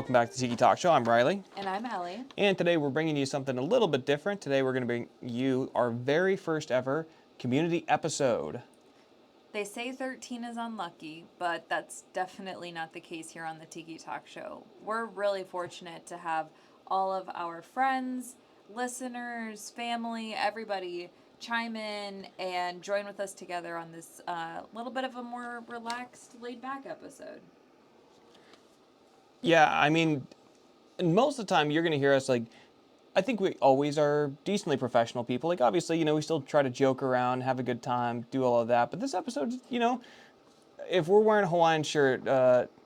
welcome back to the Tiki Talk Show. I'm Ryley. And I'm Ellie. And today we're bringing you something a little bit different. Today we're going to bring you our very first ever community episode. They say 13 is unlucky, but that's definitely not the case here on the Tiki Talk Show. We're really fortunate to have all of our friends, listeners, family, everybody chime in and join with us together on this little bit of a more relaxed, laid-back episode. Yeah, I mean, most of the time you're going to hear us I think we always are decently professional people. Like, obviously, we still try to joke around, have a good time, do all of that. But this episode, if we're wearing a Hawaiian shirt,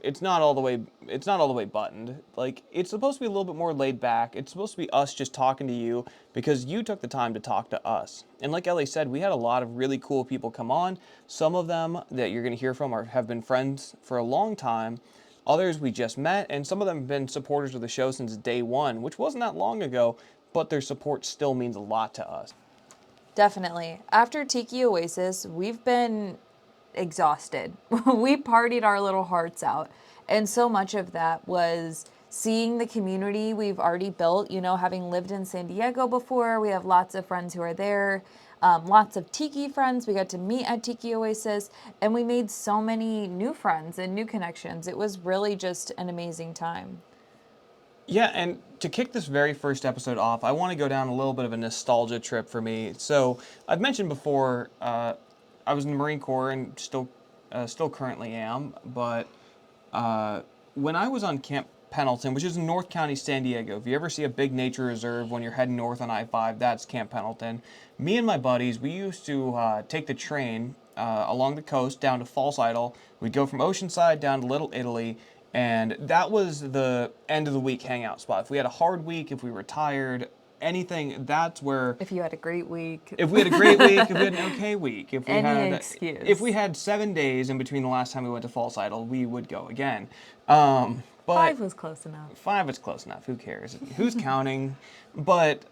it's not all the way buttoned. Like, it's supposed to be a little bit more laid back. It's supposed to be us just talking to you because you took the time to talk to us. And like Ellie said, we had a lot of really cool people come on. Some of them that you're going to hear from have been friends for a long time. Others we just met, and some of them have been supporters of the show since day one, which wasn't that long ago, but their support still means a lot to us. Definitely. After Tiki Oasis, we've been exhausted. We partied our little hearts out, and so much of that was seeing the community we've already built. Having lived in San Diego before, we have lots of friends who are there. Lots of Tiki friends. We got to meet at Tiki Oasis, and we made so many new friends and new connections. It was really just an amazing time. Yeah, and to kick this very first episode off, I want to go down a little bit of a nostalgia trip for me. So I've mentioned before, I was in the Marine Corps and still currently am, but when I was on Camp Pendleton, which is in North County, San Diego. If you ever see a big nature reserve when you're heading north on I-5, that's Camp Pendleton. Me and my buddies, we used to take the train along the coast down to False Idol. We'd go from Oceanside down to Little Italy, and that was the end of the week hangout spot. If we had a hard week, if we were tired, anything, that's where... If you had a great week. If we had a great week, if we had an okay week. If we Any excuse. If we had 7 days in between the last time we went to False Idol, we would go again. But 5 was close enough. 5 is close enough. Who cares? Who's counting? But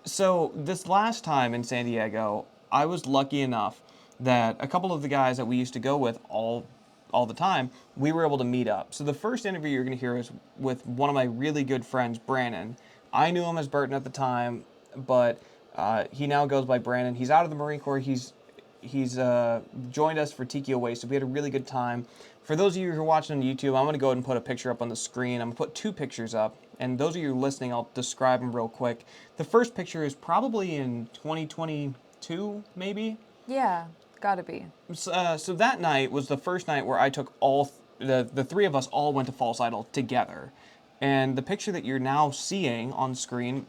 so this last time in San Diego, I was lucky enough that a couple of the guys that we used to go with all the time, we were able to meet up. So the first interview you're going to hear is with one of my really good friends, Brandon. I knew him as Burton at the time, but he now goes by Brandon. He's out of the Marine Corps. He's joined us for Tiki Oasis. We had a really good time. For those of you who are watching on YouTube, I'm going to go ahead and put a picture up on the screen. I'm going to put 2 pictures up. And those of you listening, I'll describe them real quick. The first picture is probably in 2022, maybe? Yeah, gotta be. So that night was the first night where I took the 3 of us all went to False Idol together. And the picture that you're now seeing on screen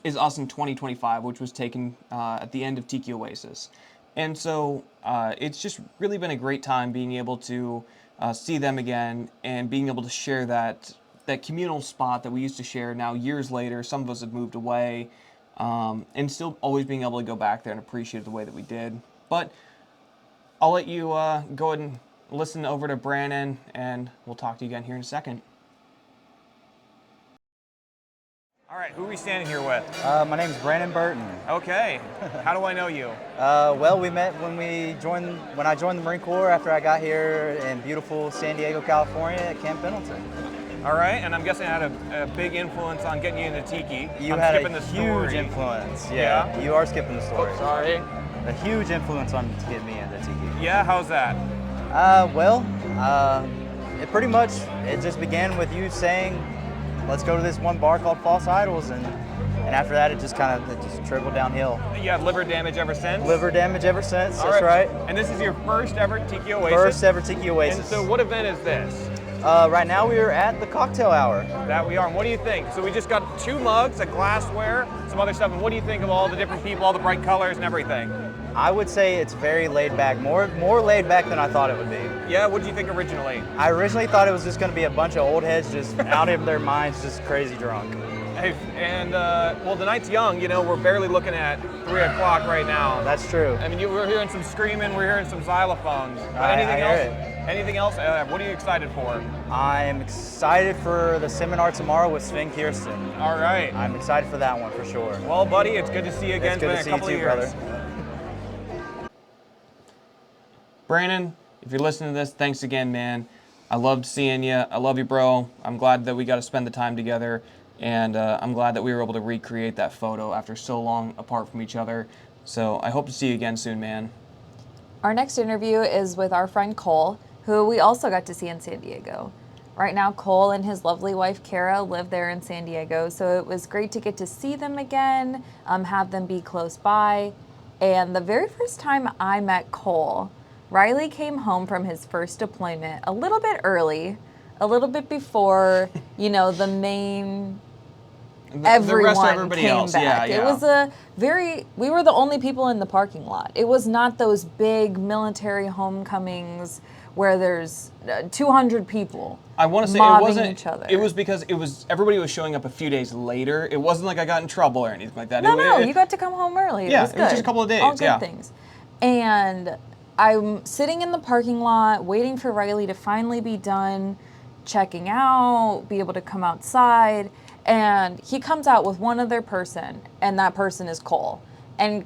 is us in 2025, which was taken at the end of Tiki Oasis. And so it's just really been a great time being able to see them again and being able to share that communal spot that we used to share. Now, years later, some of us have moved away, and still always being able to go back there and appreciate the way that we did. But I'll let you go ahead and listen over to Brandon, and we'll talk to you again here in a second. All right, who are we standing here with? My name's Brandon Burton. Okay, how do I know you? Well, we met when I joined the Marine Corps after I got here in beautiful San Diego, California at Camp Pendleton. All right, and I'm guessing I had a big influence on getting you into Tiki. You had a huge influence. Yeah, you are skipping the story. Oh, sorry. A huge influence on to get me into Tiki. Yeah, how's that? It just began with you saying, let's go to this one bar called False Idols, and after that it just trickled downhill. You had liver damage ever since? Liver damage ever since, All that's right. And this is your first ever Tiki Oasis? First ever Tiki Oasis. And so what event is this? Right now we are at the cocktail hour. That we are, and what do you think? So we just got 2 mugs, a glassware, some other stuff, and what do you think of all the different people, all the bright colors and everything? I would say it's very laid back, more laid back than I thought it would be. Yeah, what did you think originally? I originally thought it was just going to be a bunch of old heads just out of their minds, just crazy drunk. Hey, and well, the night's young, we're barely looking at 3 o'clock right now. That's true. I mean, we're hearing some screaming, we're hearing some xylophones. But anything else? What are you excited for? I'm excited for the seminar tomorrow with Sven Kirsten. All right. I'm excited for that one for sure. Well, buddy, it's good to see you again. It's good to see you too, brother. Brandon, if you're listening to this, thanks again, man. I loved seeing you. I love you, bro. I'm glad that we got to spend the time together, and I'm glad that we were able to recreate that photo after so long apart from each other. So I hope to see you again soon, man. Our next interview is with our friend Cole, who we also got to see in San Diego. Right now, Cole and his lovely wife, Kara, live there in San Diego, so it was great to get to see them again, have them be close by. And the very first time I met Cole, Ryley came home from his first deployment a little bit early, a little bit before, the main everyone the rest of everybody came else. back. Yeah. It was we were the only people in the parking lot. It was not those big military homecomings where there's 200 people. I want to say it mobbing wasn't. each other. It was because everybody was showing up a few days later. It wasn't like I got in trouble or anything like that. No, you got to come home early. Yeah, it was it was just a couple of days, All good yeah. things. And I'm sitting in the parking lot waiting for Ryley to finally be done checking out, be able to come outside, and he comes out with one other person, and that person is Cole. And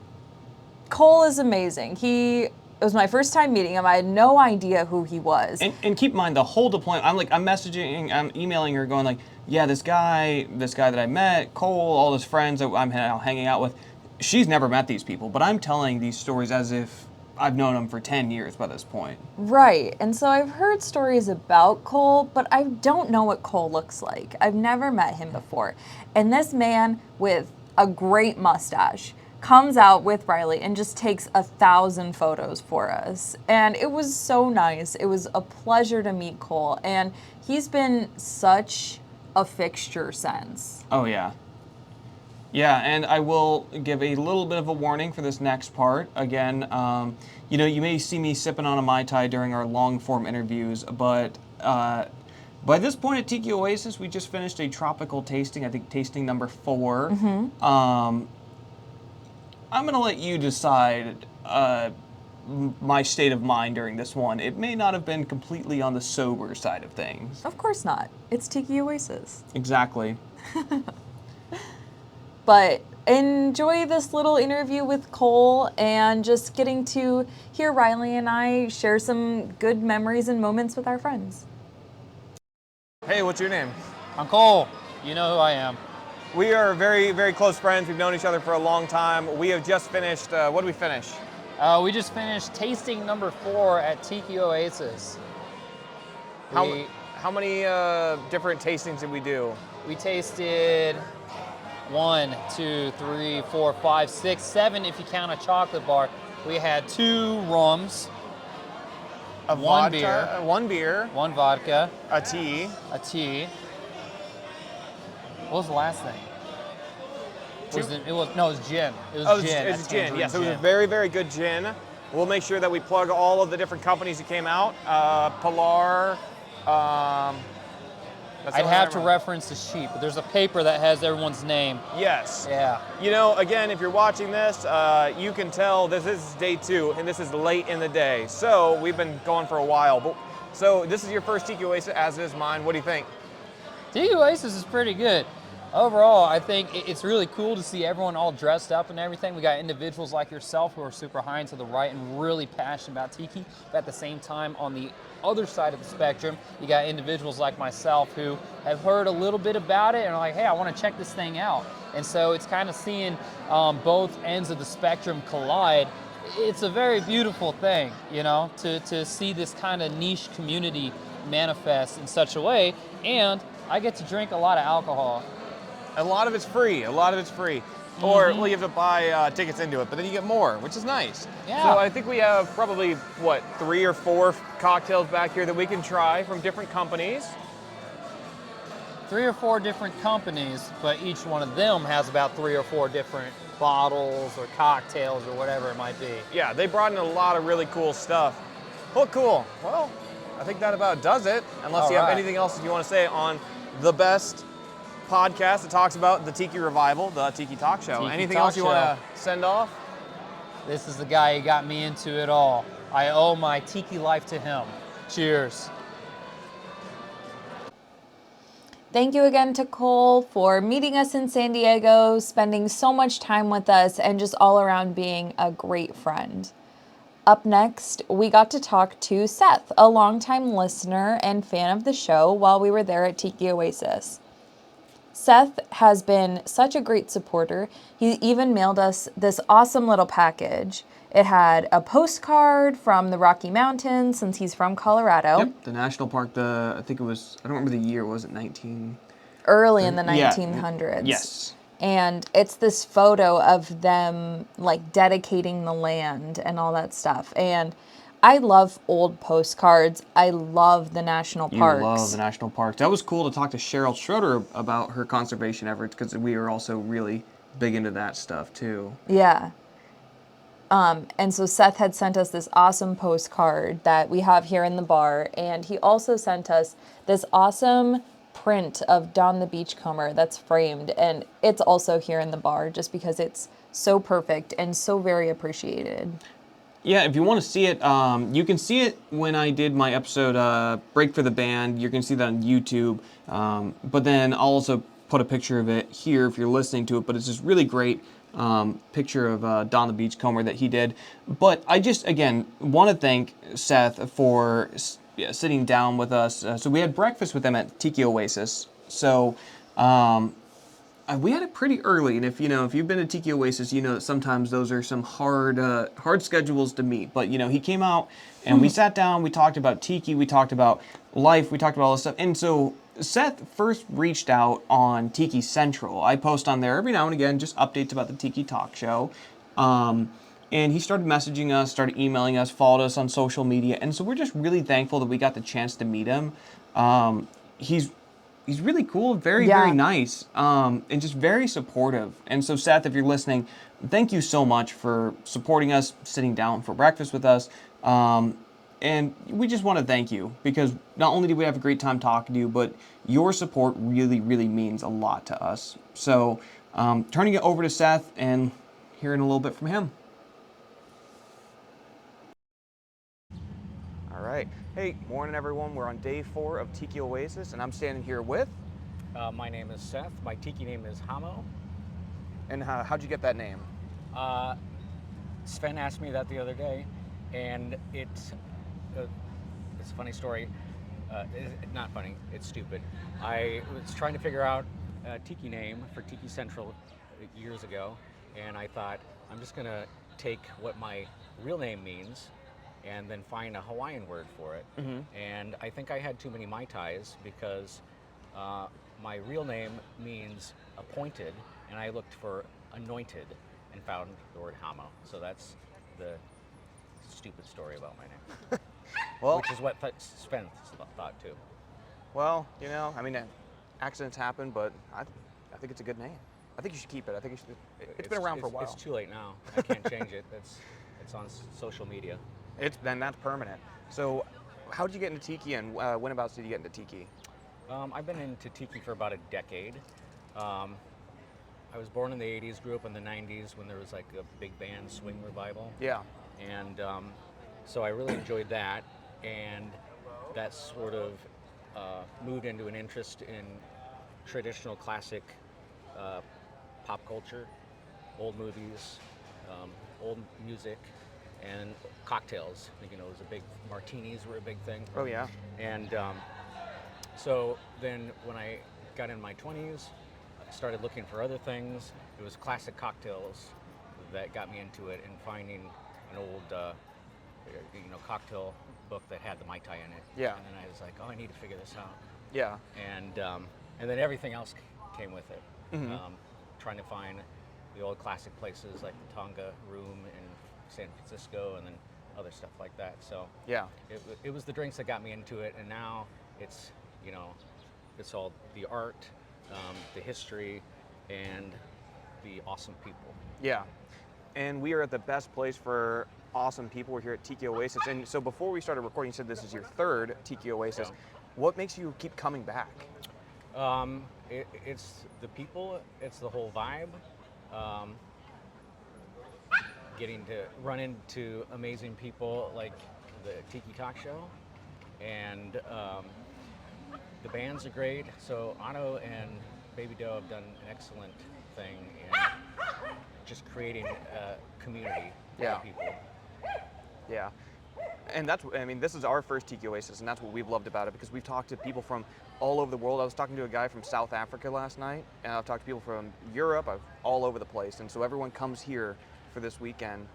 Cole is amazing. It was my first time meeting him. I had no idea who he was. And keep in mind the whole deployment. I'm messaging, I'm emailing her, going like, yeah, this guy that I met, Cole, all his friends that I'm hanging out with. She's never met these people, but I'm telling these stories as if I've known them for 10 years by this point. Right. And so I've heard stories about Cole, but I don't know what Cole looks like. I've never met him before. And this man with a great mustache comes out with Ryley and just takes 1,000 photos for us. And it was so nice. It was a pleasure to meet Cole. And he's been such a fixture since. Oh, yeah. Yeah, and I will give a little bit of a warning for this next part. Again, you may see me sipping on a Mai Tai during our long-form interviews, but by this point at Tiki Oasis, we just finished a tropical tasting, I think tasting number 4. Mm-hmm. I'm going to let you decide my state of mind during this one. It may not have been completely on the sober side of things. Of course not. It's Tiki Oasis. Exactly. But enjoy this little interview with Cole and just getting to hear Ryley and I share some good memories and moments with our friends. Hey, what's your name? I'm Cole. You know who I am. We are very, very close friends. We've known each other for a long time. We have just finished, what did we finish? We just finished tasting number 4 at Tiki Oasis. How many different tastings did we do? We tasted 1, 2, 3, 4, 5, 6, 7 if you count a chocolate bar. We had 2 rums, one beer, 1 vodka, a tea. a tea. What was the last thing? It was gin. It was gin. It's gin. Tangerine Yes, it was a gin. very, very good gin. We'll make sure that we plug all of the different companies that came out. Pilar. That's the I'd only have I to remember. reference the sheet, but there's a paper that has everyone's name. Yes. Yeah. Again, if you're watching this, you can tell this is day 2, and this is late in the day. So we've been going for a while. So this is your first Tiki Oasis, as is mine. What do you think? Tiki Oasis is pretty good. Overall, I think it's really cool to see everyone all dressed up and everything. We got individuals like yourself who are super high and to the right and really passionate about Tiki, but at the same time, on the other side of the spectrum, you got individuals like myself who have heard a little bit about it and are like, hey, I want to check this thing out. And so it's kind of seeing both ends of the spectrum collide. It's a very beautiful thing, to see this kind of niche community manifest in such a way. And I get to drink a lot of alcohol. A lot of it's free. Mm-hmm. Or well, you have to buy tickets into it, but then you get more, which is nice. Yeah. So I think we have probably, 3 or 4 cocktails back here that we can try from different companies. 3 or 4 different companies, but each one of them has about 3 or 4 different bottles or cocktails or whatever it might be. Yeah, they brought in a lot of really cool stuff. Well, cool. Well, I think that about does it. Unless you have anything else you want to say on the best podcast that talks about the Tiki Revival, the Tiki Talk Show. Tiki Anything Talk else you want to send off? This is the guy who got me into it all. I owe my Tiki life to him. Cheers. Thank you again to Cole for meeting us in San Diego, spending so much time with us, and just all around being a great friend. Up next, we got to talk to Seth, a longtime listener and fan of the show while we were there at Tiki Oasis. Seth has been such a great supporter. He even mailed us this awesome little package. It had a postcard from the Rocky Mountains since he's from Colorado. Yep, the national park, I think it was, I don't remember the year, was it 19? Early in the Yeah, 1900s. yes. And it's this photo of them like dedicating the land and all that stuff. And I love old postcards. I love the national parks. You love the national parks. That was cool to talk to Cheryl Schroeder about her conservation efforts because we were also really big into that stuff too. Yeah. And so Seth had sent us this awesome postcard that we have here in the bar. And he also sent us this awesome print of Don the Beachcomber that's framed. And it's also here in the bar just because it's so perfect and so very appreciated. Yeah, if you want to see it, you can see it when I did my episode Break for the Band. You can see that on YouTube. But then I'll also put a picture of it here if you're listening to it. But it's this really great picture of Don the Beachcomber that he did. But I just, again, want to thank Seth for sitting down with us. So we had breakfast with him at Tiki Oasis. So we had it pretty early, and if you've been to Tiki Oasis, you know that sometimes those are some hard schedules to meet. But he came out and we sat down, we talked about Tiki, we talked about life, we talked about all this stuff. And so Seth first reached out on Tiki Central. I post on there every now and again just updates about the Tiki Talk Show. And he started messaging us, started emailing us, followed us on social media, and so we're just really thankful that we got the chance to meet him. He's really cool, very nice, and just very supportive. And so, Seth, if you're listening, thank you so much for supporting us, sitting down for breakfast with us. And we just want to thank you because not only did we have a great time talking to you, but your support really, really means a lot to us. So, turning it over to Seth and hearing a little bit from him. All right. Hey, morning everyone. We're on day 4 of Tiki Oasis, and I'm standing here with... My name is Seth. My tiki name is Hamo. And how'd you get that name? Sven asked me that the other day, and it's a funny story. Not funny, it's stupid. I was trying to figure out a tiki name for Tiki Central years ago, and I thought, I'm just going to take what my real name means and then find a Hawaiian word for it. Mm-hmm. And I think I had too many Mai Tais because my real name means appointed, and I looked for anointed and found the word Hamo. So that's the stupid story about my name. Well, which is what Sven thought too. Well, accidents happen, but I think it's a good name. I think you should keep it. I think it's been around for a while. It's too late now. I can't change it. It's on social media. Then that's permanent. So, how did you get into Tiki, and when about did you get into Tiki? I've been into Tiki for about a decade. I was born in the 80s, grew up in the 90s when there was like a big band swing revival. Yeah. And so I really enjoyed that, and that sort of moved into an interest in traditional classic pop culture, old movies, old music, and cocktails. I think, it was a big, martinis were a big thing. Oh yeah. And so then when I got in my 20s, I started looking for other things. It was classic cocktails that got me into it, and finding an old cocktail book that had the Mai Tai in it. Yeah. And then I was like, I need to figure this out. Yeah. And then everything else came with it. Mm-hmm. Trying to find the old classic places like the Tonga Room in San Francisco, and then other stuff like that. So yeah, it was the drinks that got me into it, and now it's it's all the art, the history, and the awesome people. Yeah, and we are at the best place for awesome people. We're here at Tiki Oasis, and so before we started recording, you said this is your 3rd Tiki Oasis. Yeah. What makes you keep coming back? It's the people, it's the whole vibe. Getting to run into amazing people like the Tiki Talk Show, and the bands are great. So Otto and Baby Doe have done an excellent thing in just creating a community Yeah. of people. Yeah. And that's, I mean, this is our first Tiki Oasis, and that's what we've loved about it, because we've talked to people from all over the world. I was talking to a guy from South Africa last night, and I've talked to people from Europe, all over the place. And so everyone comes here for this weekend.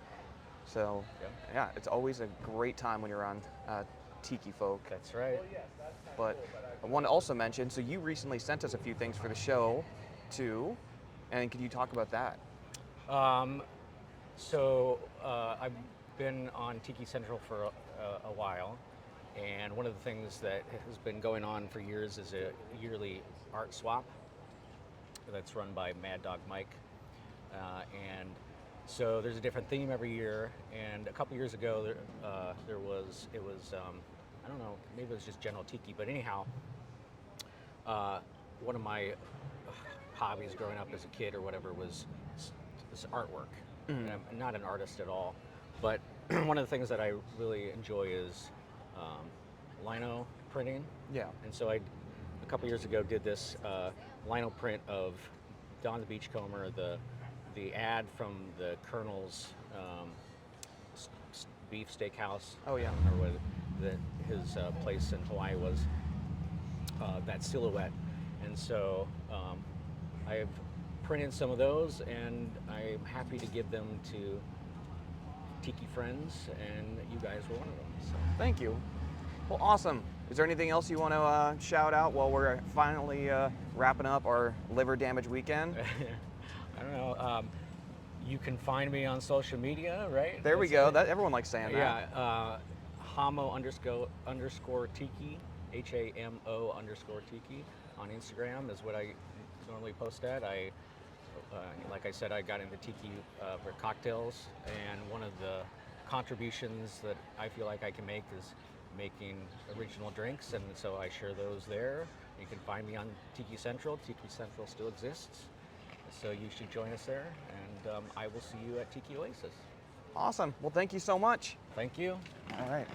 So, yeah, it's always a great time when you're on Tiki Folk. That's right. But I want to also mention, so you recently sent us a few things for the show, too. And can you talk about that? I've been on Tiki Central for a while, and one of the things that has been going on for years is a yearly art swap that's run by Mad Dog Mike, and so there's a different theme every year. And a couple years ago, it was I don't know, maybe it was just general tiki, but anyhow, one of my hobbies growing up as a kid or whatever was artwork. And I'm not an artist at all, but one of the things that I really enjoy is lino printing. Yeah. And so a couple years ago, did this lino print of Don the Beachcomber, the ad from the Colonel's beef steakhouse. Oh, yeah. Or what his place in Hawaii was, that silhouette. And so I've printed some of those, and I'm happy to give them to Tiki friends, and you guys were one of them. So. Thank you. Well, awesome. Is there anything else you want to shout out while we're finally wrapping up our liver damage weekend? I don't know. You can find me on social media, right? There we go. That everyone likes saying that. Yeah. Hamo underscore Tiki, HAMO underscore Tiki on Instagram is what I normally post at. Like I said, I got into Tiki for cocktails, and one of the contributions that I feel like I can make is making original drinks, and so I share those there. You can find me on Tiki Central. Tiki Central still exists, so you should join us there, and I will see you at Tiki Oasis. Awesome. Well, thank you so much. Thank you. All right.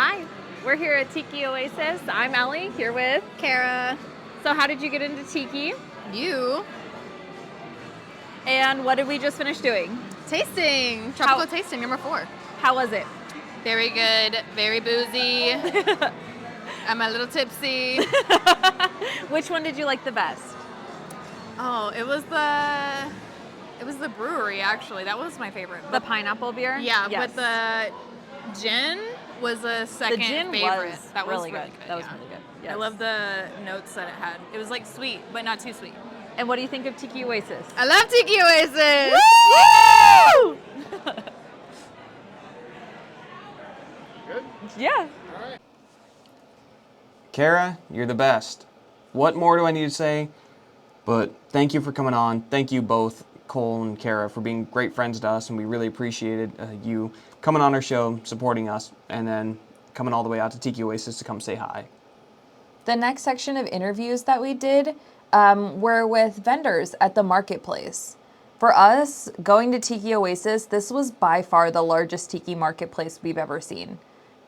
Hi, we're here at Tiki Oasis. I'm Ellie, here with Kara. So how did you get into Tiki? You. And what did we just finish doing? Tasting. Tropical tasting, number 4. How was it? Very good. Very boozy. I'm a little tipsy. Which one did you like the best? Oh, it was the brewery, actually. That was my favorite. The pineapple beer? Yeah, Yes. but the gin was a second the gin favorite. was That was really good. That was yeah. really good. I Yes. love the notes that it had. It was like sweet, but not too sweet. And what do you think of Tiki Oasis? I love Tiki Oasis! Woo! Good? Yeah. Kara, you're the best. What more do I need to say? But thank you for coming on. Thank you both, Cole and Kara, for being great friends to us, and we really appreciated you coming on our show, supporting us, and then coming all the way out to Tiki Oasis to come say hi. The next section of interviews that we did were with vendors at the marketplace. For us, going to Tiki Oasis, this was by far the largest tiki marketplace we've ever seen.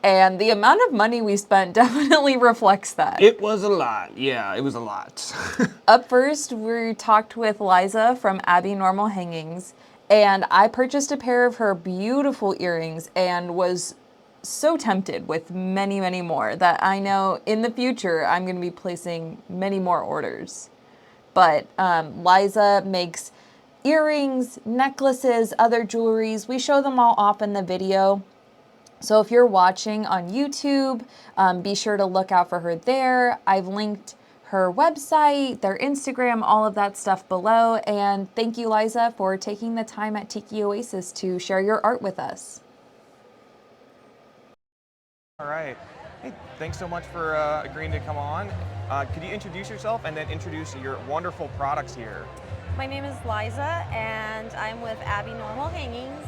And the amount of money we spent definitely reflects that. It was a lot. Yeah, it was a lot. Up first, we talked with Liza from Abby Normal Hangings, and I purchased a pair of her beautiful earrings and was so tempted with many, many more that I know in the future I'm going to be placing many more orders. But Liza makes earrings, necklaces, other jewelries. We show them all off in the video. So if you're watching on YouTube, be sure to look out for her there. I've linked her website, their Instagram, all of that stuff below. And thank you, Liza, for taking the time at Tiki Oasis to share your art with us. All right. Hey, thanks so much for agreeing to come on. Could you introduce yourself and then introduce your wonderful products here? My name is Liza, and I'm with Abby Normal Hangings.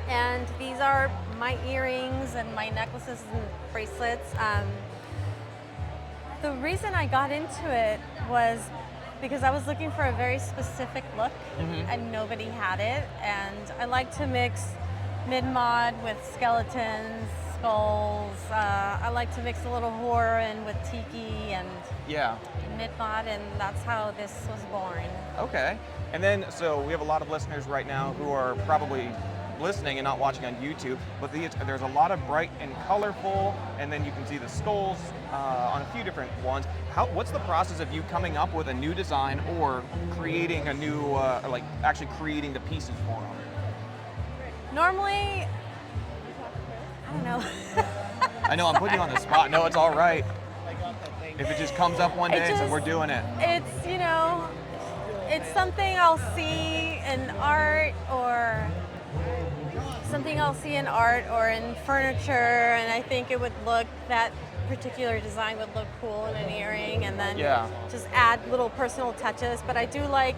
And these are my earrings and my necklaces and bracelets. The reason I got into it was because I was looking for a very specific look, and nobody had it. And I like to mix mid-mod with skeletons, skulls. I like to mix a little horror in with tiki and mid-mod, and that's how this was born. Okay. And then, so we have a lot of listeners right now who are probably listening and not watching on YouTube, but there's a lot of bright and colorful, and then you can see the skulls on a few different ones. What's the process of you coming up with a new design or creating a new, or like actually creating the pieces for them? Normally, I don't know. I know I'm putting you on the spot. No, it's all right. If it just comes up one day, so we're doing it. It's, you know, it's something I'll see in art or in furniture, and I think it would look, that particular design would look cool in an earring, and then just add little personal touches. But I do like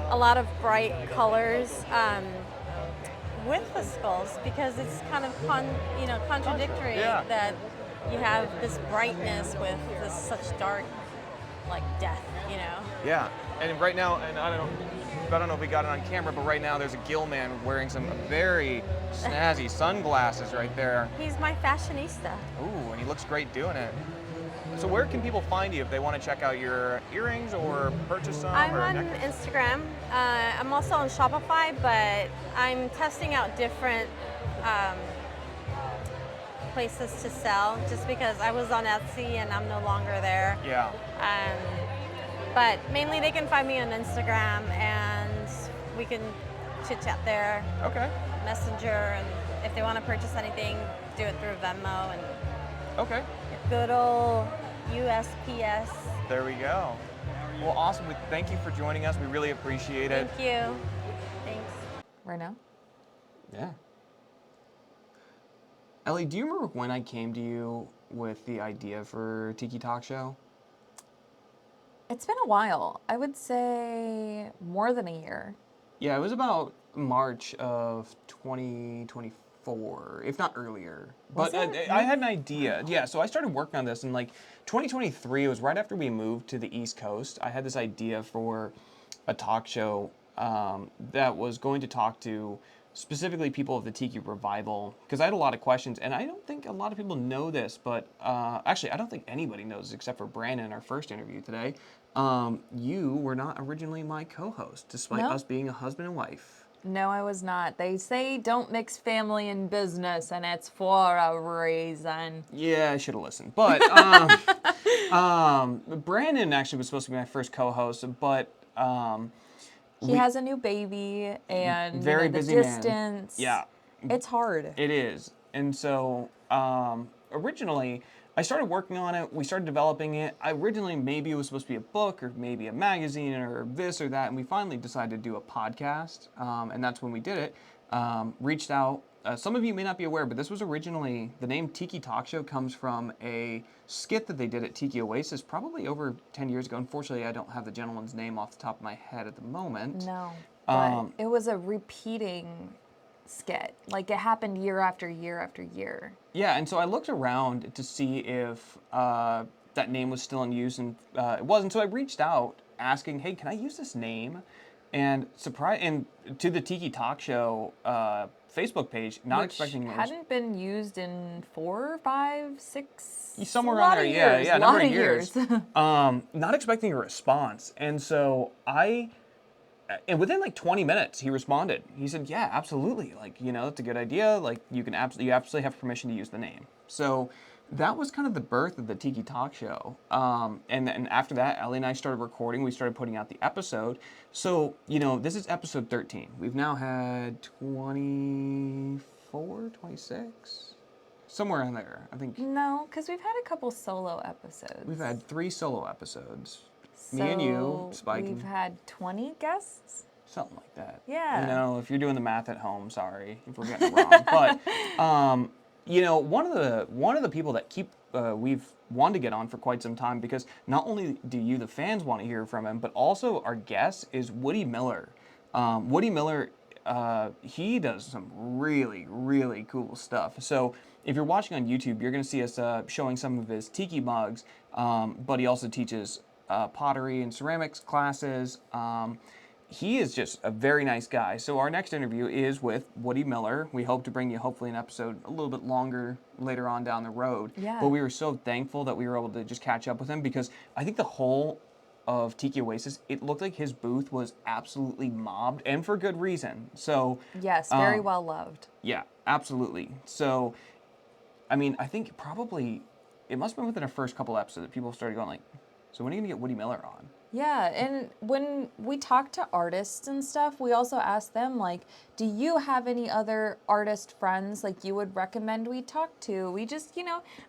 a lot of bright colors with the skulls, because it's kind of contradictory that you have this brightness with this such dark, like, death, you know? Yeah, and right now, and I don't know if we got it on camera, but right now there's a gill man wearing some very snazzy sunglasses right there. He's my fashionista. Ooh, and he looks great doing it. So where can people find you if they want to check out your earrings or purchase some? I'm on Instagram. I'm also on Shopify, but I'm testing out different places to sell, just because I was on Etsy and I'm no longer there. Yeah. But mainly they can find me on Instagram, and we can chit chat there. Okay. Messenger, and if they want to purchase anything, do it through Venmo and okay. Good old USPS. There we go. Well, awesome. Thank you for joining us. We really appreciate it. Thank you. Thanks. Right now? Yeah. Ellie, do you remember when I came to you with the idea for Tiki Talk Show? It's been a while. I would say more than a year. Yeah, it was about March of 2024, if not earlier. But I had an idea. Yeah, so I started working on this in like 2023. It was right after we moved to the East Coast. I had this idea for a talk show that was going to talk to specifically people of the Tiki Revival, because I had a lot of questions, and I don't think a lot of people know this, but actually, I don't think anybody knows except for Brandon in our first interview today. You were not originally my co-host, despite us being a husband and wife. No, I was not. They say don't mix family and business, and it's for a reason. Yeah, I should have listened. But Brandon actually was supposed to be my first co-host, but he has a new baby, and very the busy distance. man. Yeah, it's hard. it is. And so originally, I started working on it. We started developing it. Originally, maybe it was supposed to be a book or maybe a magazine or this or that. And we finally decided to do a podcast. And that's when we did it. Reached out. Some of you may not be aware, but this was originally, the name Tiki Talk Show comes from a skit that they did at Tiki Oasis probably over 10 years ago. Unfortunately, I don't have the gentleman's name off the top of my head at the moment. No, but it was a repeating skit. Like, it happened year after year after year. Yeah, and so I looked around to see if that name was still in use, and it wasn't. So I reached out asking, hey, can I use this name? And to the Tiki Talk Show Facebook page, not expecting it hadn't been used in 4, 5, 6, somewhere around there. Yeah, a number of years. Not expecting a response, and so and within like 20 minutes, he responded. He said, yeah, absolutely. Like, that's a good idea. Like, you absolutely have permission to use the name. So that was kind of the birth of the Tiki Talk Show. And then after that, Ellie and I started recording. We started putting out the episode. So, this is episode 13. We've now had 24, 26? Somewhere in there, I think. No, because we've had a couple solo episodes. We've had 3 solo episodes. So me and you, Spike. We've had 20 guests? Something like that. Yeah. If you're doing the math at home, sorry if we're getting it wrong. But, one of the people that we've wanted to get on for quite some time, because not only do you, the fans, want to hear from him, but also our guest is Woody Miller. Woody Miller, he does some really, really cool stuff. So if you're watching on YouTube, you're going to see us showing some of his tiki mugs, but he also teaches pottery and ceramics classes. He is just a very nice guy. So our next interview is with Woody Miller. We hope to bring you hopefully an episode a little bit longer later on down the road. Yeah. But we were so thankful that we were able to just catch up with him, because I think the whole of Tiki Oasis, it looked like his booth was absolutely mobbed, and for good reason. So yes, very well loved. Yeah, absolutely. So, I mean, I think probably it must have been within our first couple episodes that people started going like, so when are you going to get Woody Miller on? Yeah, and when we talk to artists and stuff, we also ask them, like, do you have any other artist friends, like, you would recommend we talk to? We just,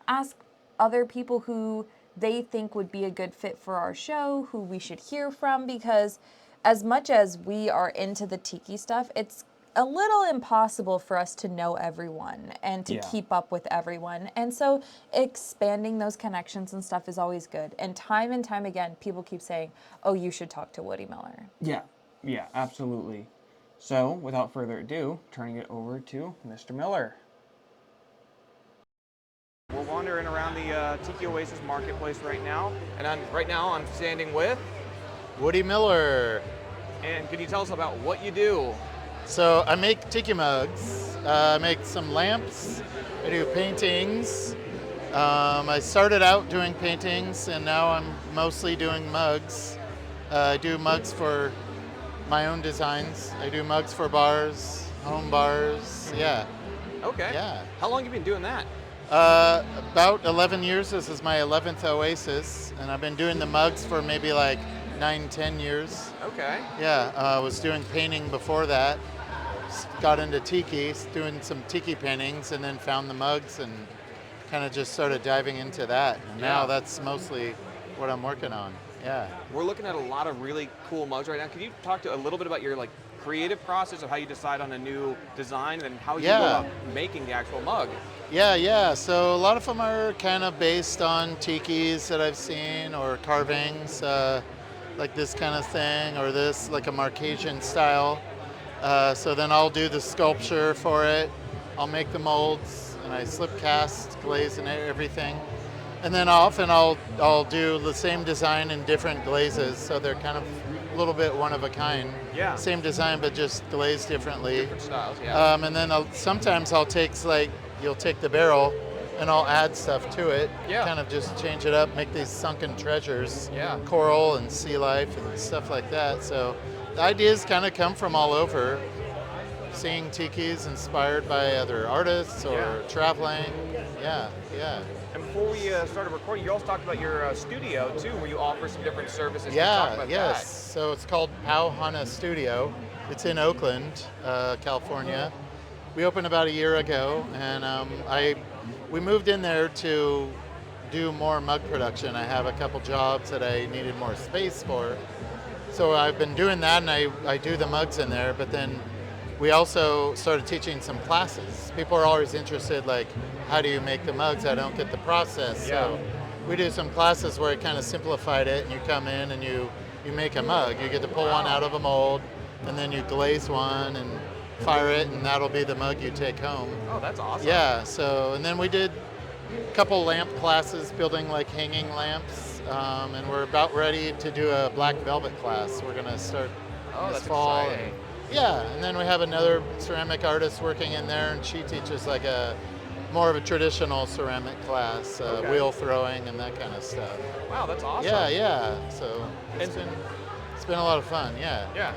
ask other people who they think would be a good fit for our show, who we should hear from, because as much as we are into the tiki stuff, it's a little impossible for us to know everyone and to keep up with everyone. And so expanding those connections and stuff is always good. And time again, people keep saying, oh, you should talk to Woody Miller. Yeah, absolutely. So without further ado, turning it over to Mr. Miller. We're wandering around the Tiki Oasis marketplace right now. And right now I'm standing with Woody Miller. And can you tell us about what you do? So I make tiki mugs, I make some lamps, I do paintings. I started out doing paintings and now I'm mostly doing mugs. I do mugs for my own designs. I do mugs for bars, home bars, yeah. Okay. Yeah. How long have you been doing that? About 11 years. This is my 11th Oasis, and I've been doing the mugs for maybe like 9-10 years. Okay. Yeah, I was doing painting before that. Got into tiki, doing some tiki paintings, and then found the mugs and kind of just started diving into that. And now that's mostly what I'm working on. Yeah. We're looking at a lot of really cool mugs right now. Can you talk to a little bit about your creative process of how you decide on a new design and how you go about making the actual mug? Yeah. So a lot of them are kind of based on tikis that I've seen or carvings, like this kind of thing, or this, like a Marcasian style. So then I'll do the sculpture for it. I'll make the molds, and I slip cast, glaze, and everything. And then often I'll do the same design in different glazes, so they're kind of a little bit one of a kind. Yeah. Same design, but just glazed differently. Different styles, yeah. And then sometimes I'll take you'll take the barrel and I'll add stuff to it. Yeah. Kind of just change it up, make these sunken treasures. Yeah. Coral and sea life and stuff like that. So the ideas kind of come from all over. Seeing tikis inspired by other artists or traveling. Yeah. And before we started recording, you also talked about your studio too, where you offer some different services. Can you Yeah, talk about yes. that? So it's called Pauhana Studio. It's in Oakland, California. We opened about a year ago, and we moved in there to do more mug production. I have a couple jobs that I needed more space for. So I've been doing that, and I do the mugs in there, but then we also started teaching some classes. People are always interested, like, how do you make the mugs? I don't get the process. Yeah. So we do some classes where it kind of simplified it, and you come in and you make a mug. You get to pull one out of a mold, and then you glaze one and fire it, and that'll be the mug you take home. Oh, that's awesome. Yeah, so, and then we did a couple lamp classes, building like hanging lamps, and we're about ready to do a black velvet class. We're gonna start this fall. Exciting. Yeah, and then we have another ceramic artist working in there, and she teaches like more of a traditional ceramic class, wheel throwing and that kind of stuff. Wow, that's awesome. Yeah. So it's been a lot of fun. Yeah. Yeah.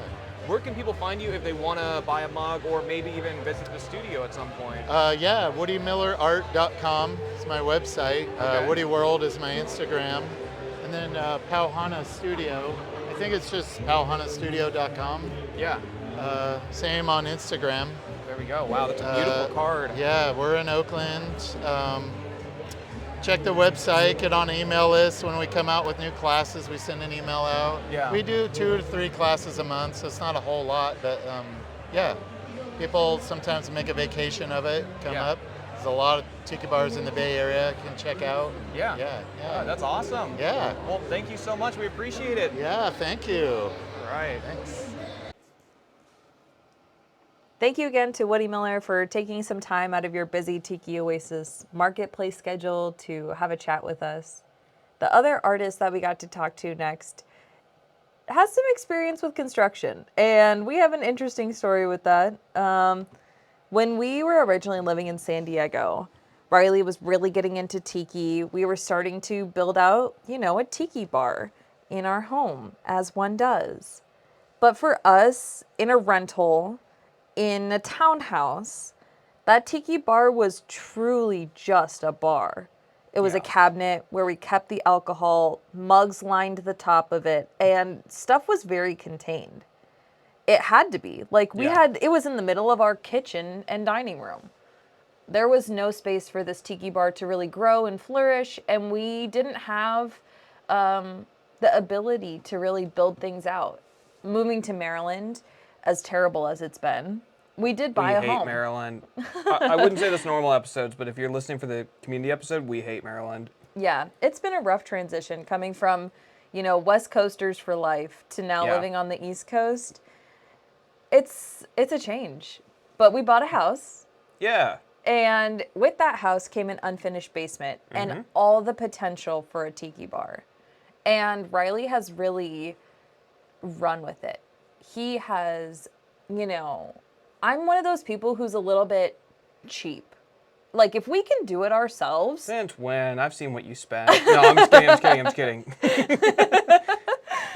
Where can people find you if they want to buy a mug or maybe even visit the studio at some point? Yeah, WoodyMillerArt.com is my website. Woody World is my Instagram, and then Pauhana Studio. I think it's just pauhanastudio.com. Yeah. Same on Instagram. There we go. Wow, that's a beautiful card. Yeah, we're in Oakland. Check the website, get on an email list. When we come out with new classes, we send an email out. Yeah. We do 2 to 3 classes a month, so it's not a whole lot, but yeah. People sometimes make a vacation of it, come up. There's a lot of tiki bars in the Bay Area you can check out. Yeah. Yeah. That's awesome. Yeah. Well, thank you so much. We appreciate it. Yeah, thank you. All right. Thanks. Thank you again to Woody Miller for taking some time out of your busy Tiki Oasis marketplace schedule to have a chat with us. The other artist that we got to talk to next has some experience with construction, and we have an interesting story with that. When we were originally living in San Diego, Ryley was really getting into tiki. We were starting to build out, a tiki bar in our home, as one does. But for us, in a rental, in a townhouse, that tiki bar was truly just a bar. It was a cabinet where we kept the alcohol, mugs lined the top of it, and stuff was very contained. It had to be. It was in the middle of our kitchen and dining room. There was no space for this tiki bar to really grow and flourish, and we didn't have the ability to really build things out. Moving to Maryland, as terrible as it's been, we did buy a home. We hate Maryland. I wouldn't say this normal episodes, but if you're listening for the community episode, we hate Maryland. Yeah, it's been a rough transition coming from, West Coasters for life to now living on the East Coast. It's a change, but we bought a house. Yeah. And with that house came an unfinished basement and all the potential for a tiki bar. And Ryley has really run with it. He has, I'm one of those people who's a little bit cheap. Like, if we can do it ourselves. Since when? I've seen what you spent. No, I'm just kidding.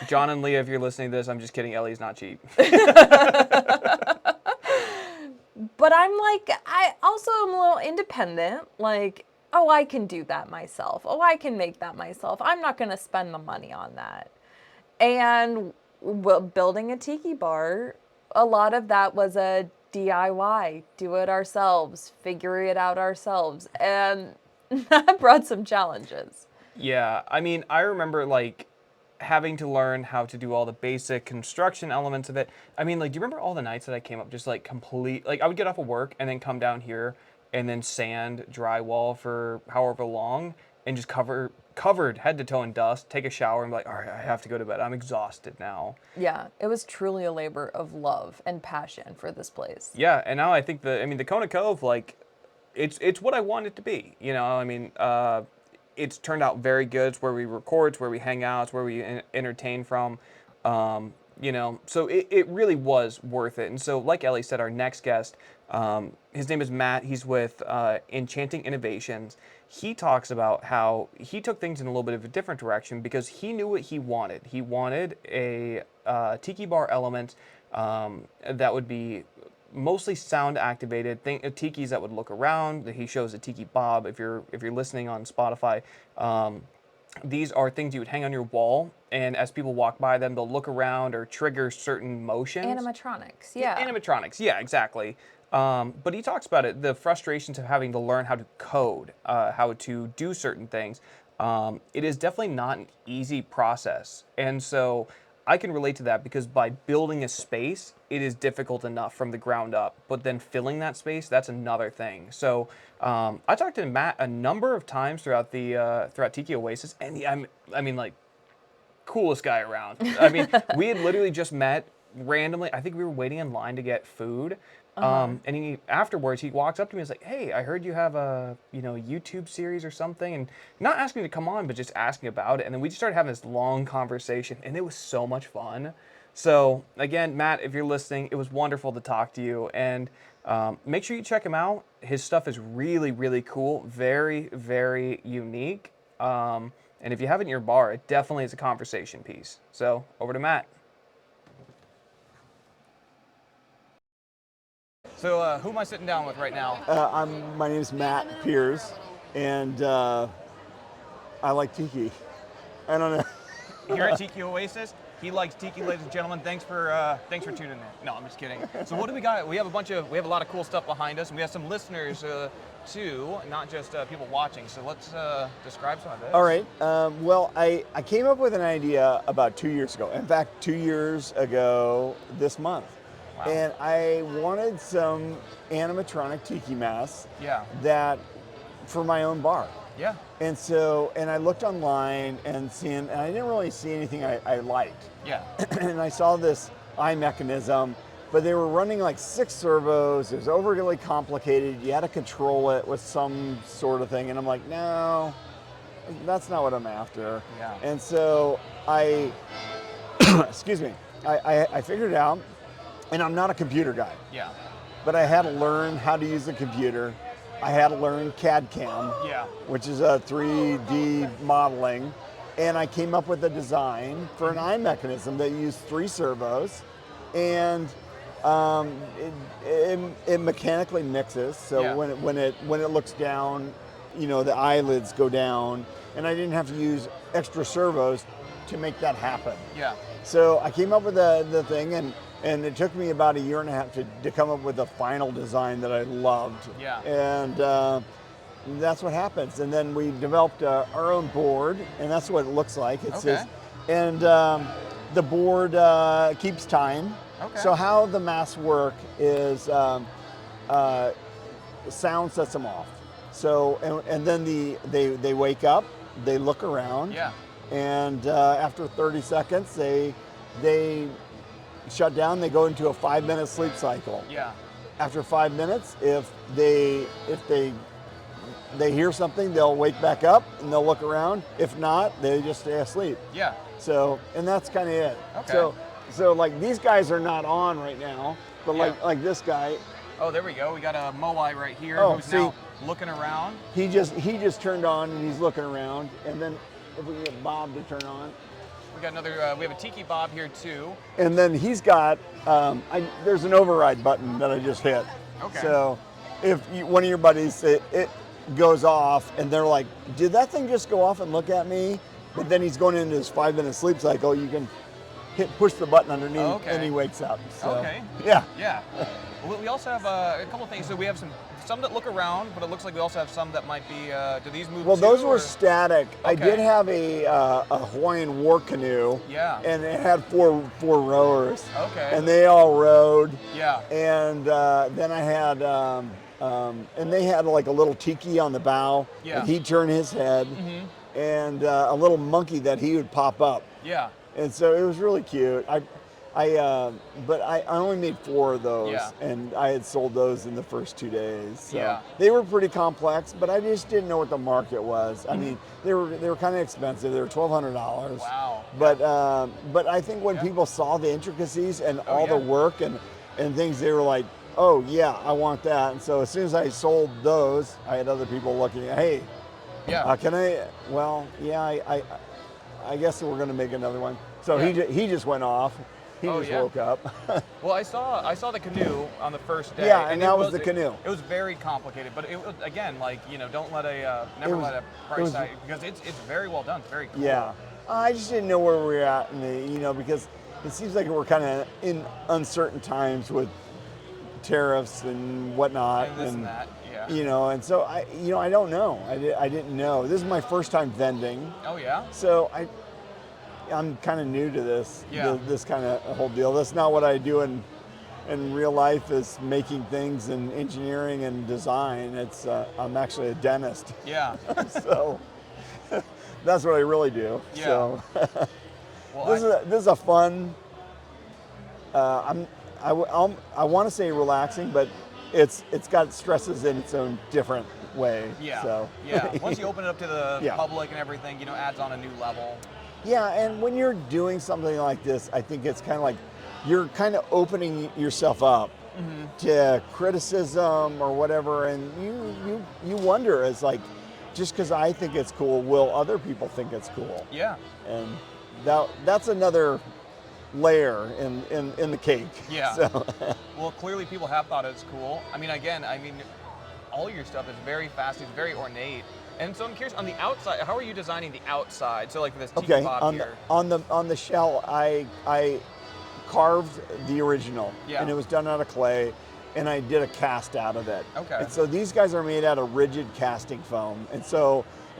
John and Leah, if you're listening to this, I'm just kidding. Ellie's not cheap. But I also am a little independent. Like, oh, I can do that myself. Oh, I can make that myself. I'm not going to spend the money on that. And building a tiki bar, a lot of that was a DIY, do it ourselves, figure it out ourselves. And that brought some challenges. Yeah, I mean, I remember having to learn how to do all the basic construction elements of it. I mean, do you remember all the nights that I came up just I would get off of work and then come down here and then sand drywall for however long and just covered head to toe in dust, take a shower and be like, all right, I have to go to bed. I'm exhausted now. Yeah, it was truly a labor of love and passion for this place. Yeah, and now I think the Kona Cove, it's what I want it to be. it's turned out very good. It's where we record, it's where we hang out, it's where we entertain from. You know, so it really was worth it. And so, like Ellie said, our next guest, his name is Matt. He's with Enchanting Innovations. He talks about how he took things in a little bit of a different direction because he knew what he wanted. He wanted a tiki bar element that would be mostly sound activated. Tikis that would look around. He shows a tiki bob. If you're listening on Spotify. These are things you would hang on your wall, and as people walk by them, they'll look around or trigger certain motions. Animatronics, yeah. Animatronics, yeah, exactly. But he talks about it, the frustrations of having to learn how to code, how to do certain things. It is definitely not an easy process. And so I can relate to that because by building a space, it is difficult enough from the ground up. But then filling that space, that's another thing. So I talked to Matt a number of times throughout Tiki Oasis, and I mean, like, coolest guy around. I mean, we had literally just met randomly. I think we were waiting in line to get food. And afterwards, he walks up to me and is like, hey, I heard you have a YouTube series or something. And not asking me to come on, but just asking about it. And then we just started having this long conversation, and it was so much fun. So, again, Matt, if you're listening, it was wonderful to talk to you. And make sure you check him out. His stuff is really, really cool. Very, very unique. And if you have it in your bar, it definitely is a conversation piece. So, over to Matt. So who am I sitting down with right now? My name is Matt Piers, and I like tiki. I don't know. Here at Tiki Oasis, he likes tiki, ladies and gentlemen. Thanks for tuning in. No, I'm just kidding. So what do we got? We have a lot of cool stuff behind us, and we have some listeners too, not just people watching. So let's describe some of this. All right. Well, I came up with an idea about 2 years ago. In fact, 2 years ago this month. Wow. And I wanted some animatronic tiki masks that for my own bar. Yeah. And I looked online and I didn't really see anything I liked. Yeah. And I saw this eye mechanism, but they were running like 6 servos. It was overly complicated. You had to control it with some sort of thing. And I'm like, no, that's not what I'm after. Yeah. And so excuse me, I figured it out. And I'm not a computer guy. Yeah. But I had to learn how to use a computer. I had to learn CAD/CAM, which is a 3D modeling. And I came up with a design for an eye mechanism that used 3 servos. And it mechanically mixes. So when it looks down, the eyelids go down. And I didn't have to use extra servos to make that happen. Yeah. So I came up with the thing, and it took me about 1.5 years to come up with a final design that I loved. Yeah. And that's what happens. And then we developed our own board, and that's what it looks like. It says, and the board keeps time. Okay. So how the masks work is sound sets them off. So and then they wake up, they look around. Yeah. And after 30 seconds, they shut down. They go into a 5-minute sleep cycle. Yeah. After 5 minutes, if they hear something, they'll wake back up and they'll look around. If not, they just stay asleep. Yeah. So, and that's kind of it. Okay. So like these guys are not on right now, but like this guy. Oh, there we go. We got a Moai right here who's now looking around. He just turned on and he's looking around, and then if we can get Bob to turn on. We got another. We have a Tiki Bob here too. And then he's got. There's an override button that I just hit. Okay. So, if one of your buddies it goes off and they're like, "Did that thing just go off and look at me?" But then he's going into his 5-minute sleep cycle. You can push the button underneath, and he wakes up. So, okay. Yeah. Yeah. We also have a couple of things. So we have some that look around, but it looks like we also have some that might be. Do these move? Well, too, those were or? static. Okay. I did have a Hawaiian war canoe. Yeah. And it had four rowers. Okay. And they all rowed. Yeah. And then I had, and they had like a little tiki on the bow. Yeah. And he'd turn his head. Mm-hmm. And a little monkey that he would pop up. Yeah. And so it was really cute. But I only made 4 of those, Yeah. and I had sold those in the first 2 days. So Yeah. they were pretty complex, but I just didn't know what the market was. I Mhm. mean, they were kind of expensive. They were $1,200. Wow. But I think when people saw the intricacies and all the work and things, they were like, oh yeah, I want that. And so as soon as I sold those, I had other people looking at, hey, can I? Well, yeah, I guess we're going to make another one. So he just went off. He just woke up. Well, I saw the canoe on the first day. Yeah, and that was the canoe. It was very complicated, but it was, again, like, don't let never let a price tag, because it's very well done. It's very cool. Yeah, I just didn't know where we were at in the, because it seems like we're kind of in uncertain times with tariffs and whatnot, And this and that, yeah. And so I don't know. I didn't know. This is my first time vending. Oh yeah. So I'm kind of new to this. Yeah. This kind of whole deal. That's not what I do in real life. Is making things and engineering and design. It's I'm actually a dentist. Yeah. So that's what I really do. Yeah. So Well, this is a fun. I want to say relaxing, but it's got stresses in its own different way. Yeah. So yeah. Once you open it up to the public and everything, adds on a new level. Yeah, and when you're doing something like this, I think it's kind of like you're kind of opening yourself up to criticism or whatever, and you wonder, as like, just because I think it's cool, will other people think it's cool? Yeah. And that's another layer in the cake. Yeah. So. Well, clearly people have thought it's cool. All your stuff is very fast. It's very ornate. And so I'm curious, on the outside, how are you designing the outside? So like this tiki pot here. On the shell, I carved the original, and it was done out of clay, and I did a cast out of it. Okay. And so these guys are made out of rigid casting foam, and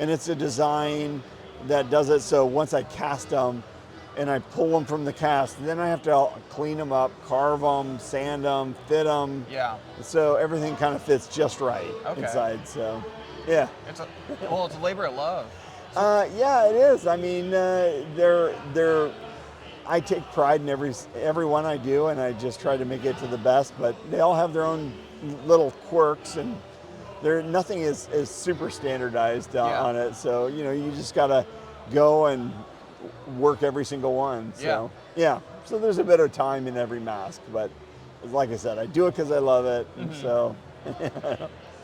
it's a design that does it. So once I cast them, and I pull them from the cast, then I have to clean them up, carve them, sand them, fit them. Yeah. So everything kind of fits just right inside. So. Yeah. It's a labor of love. Yeah, it is. I mean, I take pride in every one I do, and I just try to make it to the best. But they all have their own little quirks, and nothing is super standardized on it. So you just gotta go and work every single one. So So there's a bit of time in every mask, but like I said, I do it because I love it, and so.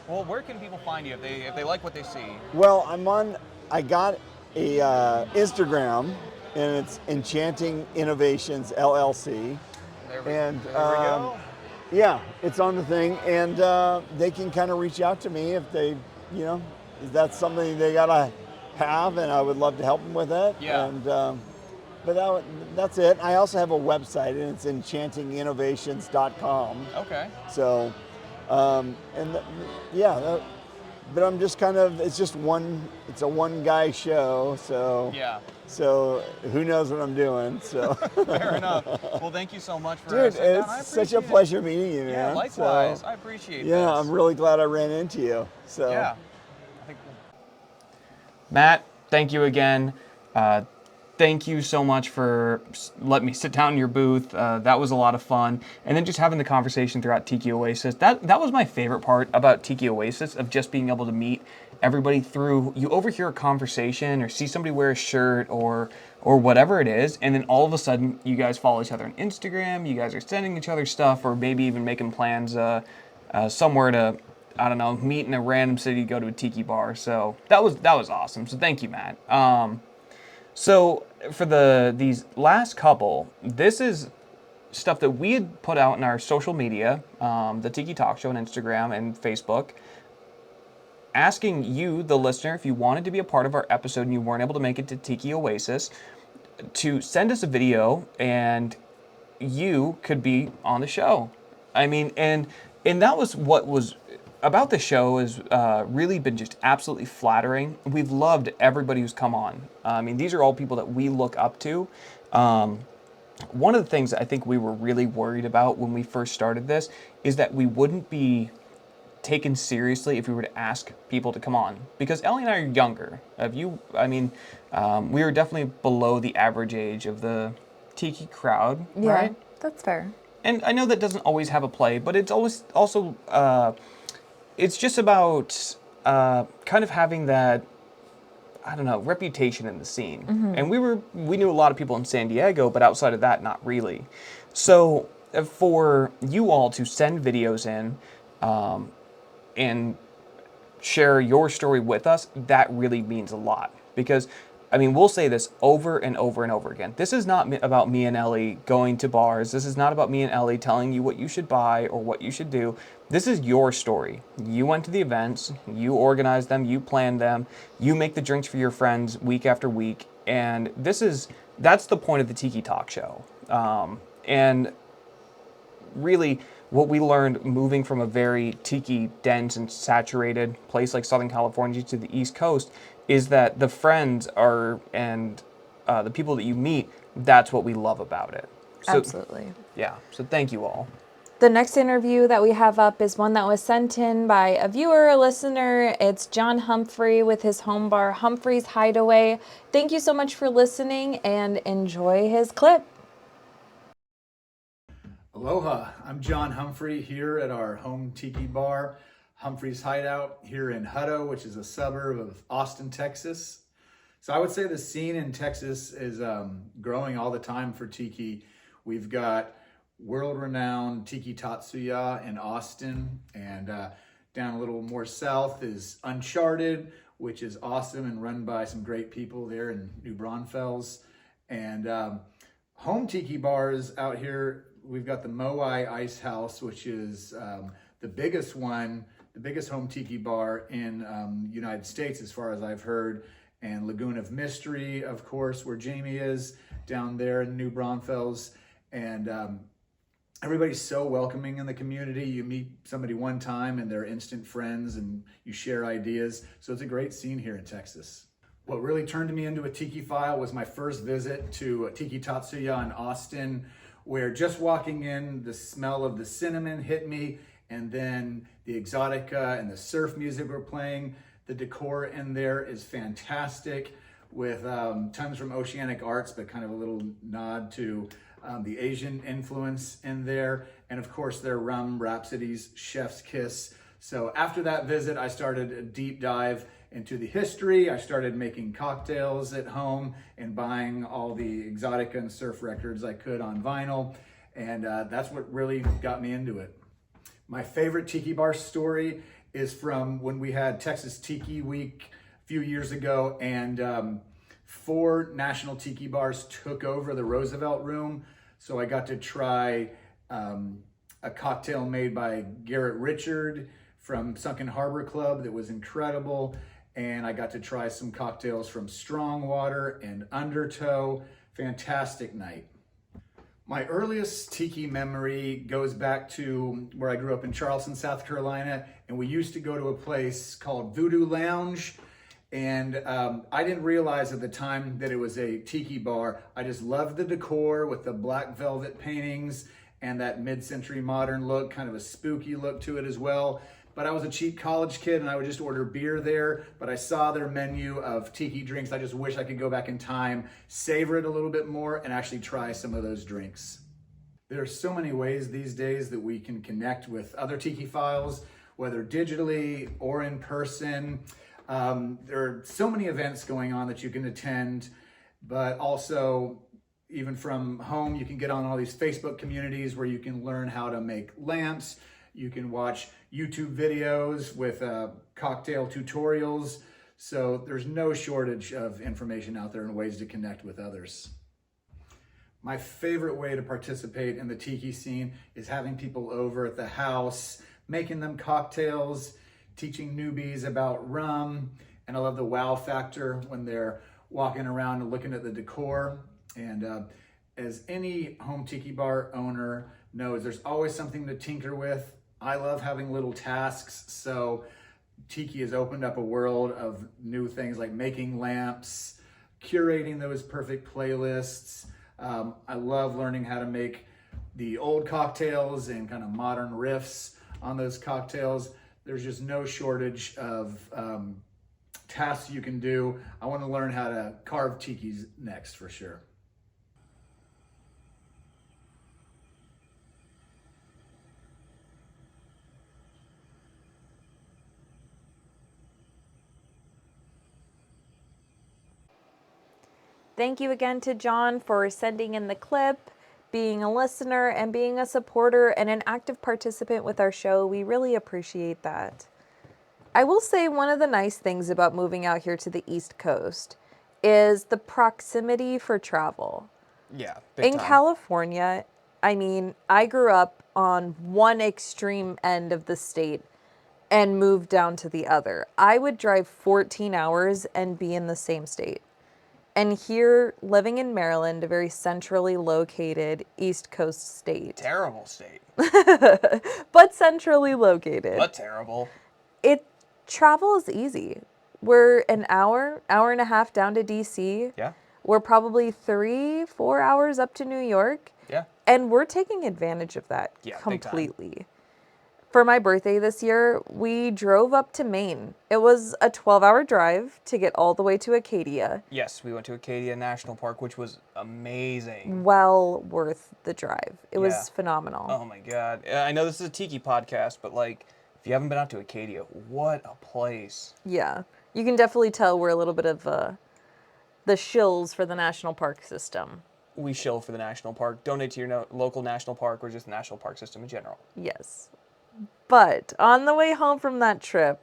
Well, where can people find you if they like what they see? Well, I got a Instagram, and it's Enchanting Innovations LLC. There we go. Yeah, it's on the thing, and they can kind of reach out to me if they, if that's something they gotta have, and I would love to help them with it. Yeah. And but that's it. I also have a website, and it's enchantinginnovations.com. Okay. So. But I'm just it's just it's a one guy show, so so who knows what I'm doing, so. Fair enough. Well, thank you so much for Dude, it's such a pleasure meeting you, man. Yeah, likewise. So, I appreciate this. Yeah, I'm really glad I ran into you. So. Yeah. Matt, thank you again. Thank you so much for letting me sit down in your booth. That was a lot of fun. And then just having the conversation throughout Tiki Oasis. That was my favorite part about Tiki Oasis, of just being able to meet everybody through, you overhear a conversation or see somebody wear a shirt or whatever it is, and then all of a sudden you guys follow each other on Instagram, you guys are sending each other stuff, or maybe even making plans somewhere to, I don't know, meet in a random city, go to a tiki bar. So that was awesome. So thank you, Matt. So for these last couple, this is stuff that we had put out in our social media, the Tiki Talk Show on Instagram and Facebook, asking you, the listener, if you wanted to be a part of our episode and you weren't able to make it to Tiki Oasis, to send us a video and you could be on the show. I mean, and that was what was about the show, is really been just absolutely flattering. We've loved everybody who's come on. I mean, these are all people that we look up to. One of the things that I think we were really worried about when we first started this is that we wouldn't be taken seriously if we were to ask people to come on, because Ellie and I are younger. We were definitely below the average age of the tiki crowd, Yeah, right? that's fair. And I know that doesn't always have a play, but it's always also, it's just about kind of having that, I don't know, reputation in the scene. And we knew a lot of people in San Diego, but outside of that, not really. So for you all to send videos in and share your story with us, that really means a lot. Because, I mean, we'll say this over and over and over again. This is not about me and Ellie going to bars. This is not about me and Ellie telling you what you should buy or what you should do. This is your story. You went to the events, you organized them, you planned them, you make the drinks for your friends week after week. And that's the point of the Tiki Talk Show. And really, what we learned moving from a very tiki dense and saturated place like Southern California to the East Coast is that the friends and the people that you meet, that's what we love about it. So, Absolutely. Yeah, so thank you all. The next interview that we have up is one that was sent in by a viewer, a listener. It's John Humphrey with his home bar, Humphrey's Hideaway. Thank you so much for listening and enjoy his clip. Aloha, I'm John Humphrey here at our home tiki bar, Humphrey's Hideout, here in Hutto, which is a suburb of Austin, Texas. So I would say the scene in Texas is growing all the time for tiki. We've got world-renowned Tiki Tatsuya in Austin, and down a little more south is Uncharted, which is awesome and run by some great people there in New Braunfels. And home tiki bars out here, we've got the Moai Ice House, which is the biggest one, the biggest home tiki bar in United States, as far as I've heard. And Lagoon of Mystery, of course, where Jamie is, down there in New Braunfels. And everybody's so welcoming in the community. You meet somebody one time and they're instant friends and you share ideas. So it's a great scene here in Texas. What really turned me into a tiki file was my first visit to Tiki Tatsuya in Austin, where just walking in, the smell of the cinnamon hit me, and then the exotica and the surf music were playing. The decor in there is fantastic, with tons from Oceanic Arts, but kind of a little nod to the Asian influence in there. And of course, their rum rhapsodies, chef's kiss. So after that visit, I started a deep dive into the history. I started making cocktails at home and buying all the exotica and surf records I could on vinyl. And that's what really got me into it. My favorite tiki bar story is from when we had Texas Tiki Week a few years ago, and 4 national tiki bars took over the Roosevelt Room. So I got to try a cocktail made by Garrett Richard from Sunken Harbor Club that was incredible. And I got to try some cocktails from Strongwater and Undertow. Fantastic night. My earliest tiki memory goes back to where I grew up in Charleston, South Carolina, and we used to go to a place called Voodoo Lounge. And I didn't realize at the time that it was a tiki bar. I just loved the decor with the black velvet paintings and that mid-century modern look, kind of a spooky look to it as well. But I was a cheap college kid and I would just order beer there, but I saw their menu of tiki drinks. I just wish I could go back in time, savor it a little bit more, and actually try some of those drinks. There are so many ways these days that we can connect with other tiki files, whether digitally or in person. There are so many events going on that you can attend, but also even from home, you can get on all these Facebook communities where you can learn how to make lamps. You can watch YouTube videos with cocktail tutorials. So there's no shortage of information out there and ways to connect with others. My favorite way to participate in the tiki scene is having people over at the house, making them cocktails, teaching newbies about rum. And I love the wow factor when they're walking around and looking at the decor. And as any home tiki bar owner knows, there's always something to tinker with. I love having little tasks, so tiki has opened up a world of new things like making lamps, curating those perfect playlists. I love learning how to make the old cocktails and kind of modern riffs on those cocktails. There's just no shortage of tasks you can do. I want to learn how to carve tikis next for sure. Thank you again to John for sending in the clip, being a listener, and being a supporter and an active participant with our show. We really appreciate that. I will say one of the nice things about moving out here to the East Coast is the proximity for travel. Yeah, In California, I mean, I grew up on one extreme end of the state and moved down to the other. I would drive 14 hours and be in the same state. And here, living in Maryland, a very centrally located East Coast state. Terrible state. But centrally located. But terrible. Travel is easy. We're an hour and a half down to DC. Yeah. We're probably 3-4 hours up to New York. Yeah. And we're taking advantage of that completely. For my birthday this year, we drove up to Maine. It was a 12-hour drive to get all the way to Acadia. Yes, we went to Acadia National Park, which was amazing. Well worth the drive. It was phenomenal. Oh my God. I know this is a Tiki podcast, but like, if you haven't been out to Acadia, what a place. Yeah. You can definitely tell we're a little bit of the shills for the national park system. We shill for the national park. Donate to your local national park or just the national park system in general. Yes. But on the way home from that trip,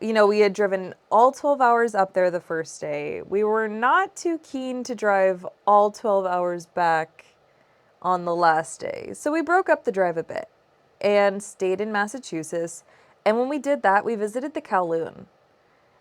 you know, we had driven all 12 hours up there the first day. We were not too keen to drive all 12 hours back on the last day. So we broke up the drive a bit and stayed in Massachusetts. And when we did that, we visited the Kowloon.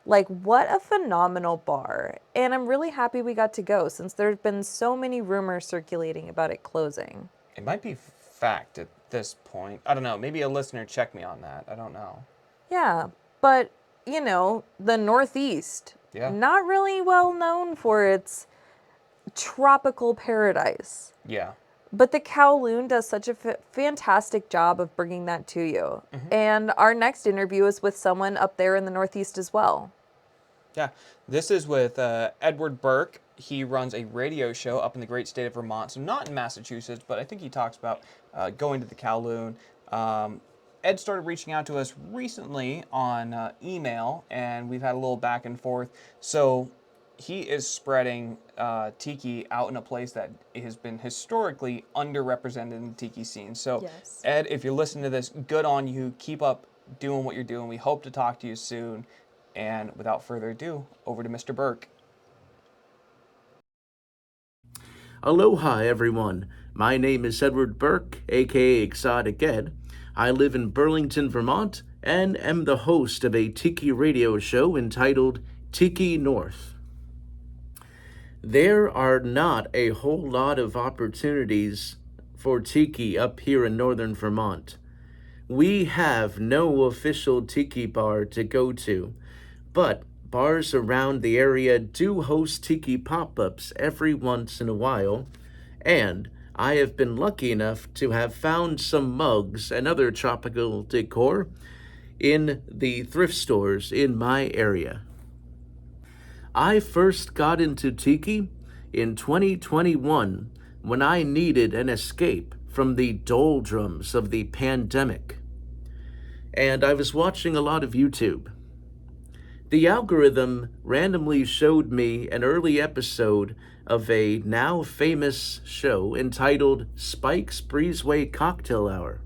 Like, what a phenomenal bar. And I'm really happy we got to go since there's been so many rumors circulating about it closing. It might be fact at this point. I don't know. Maybe a listener check me on that. I don't know. Yeah, but, you know, the Northeast, not really well known for its tropical paradise. Yeah. But the Kowloon does such a fantastic job of bringing that to you. Mm-hmm. And our next interview is with someone up there in the Northeast as well. Yeah, this is with Edward Burke. He runs a radio show up in the great state of Vermont, so not in Massachusetts, but I think he talks about going to the Kowloon. Ed started reaching out to us recently on email, and we've had a little back and forth. So he is spreading Tiki out in a place that has been historically underrepresented in the Tiki scene. So, yes. Ed, if you're listening to this, good on you. Keep up doing what you're doing. We hope to talk to you soon. And without further ado, over to Mr. Burke. Aloha, everyone. My name is Edward Burke, aka Exotic Ed. I live in Burlington, Vermont, and am the host of a Tiki radio show entitled Tiki North. There are not a whole lot of opportunities for Tiki up here in northern Vermont. We have no official Tiki bar to go to, but bars around the area do host Tiki pop-ups every once in a while, and I have been lucky enough to have found some mugs and other tropical decor in the thrift stores in my area. I first got into Tiki in 2021 when I needed an escape from the doldrums of the pandemic. And I was watching a lot of YouTube. The algorithm randomly showed me an early episode of a now famous show entitled Spike's Breezeway Cocktail Hour.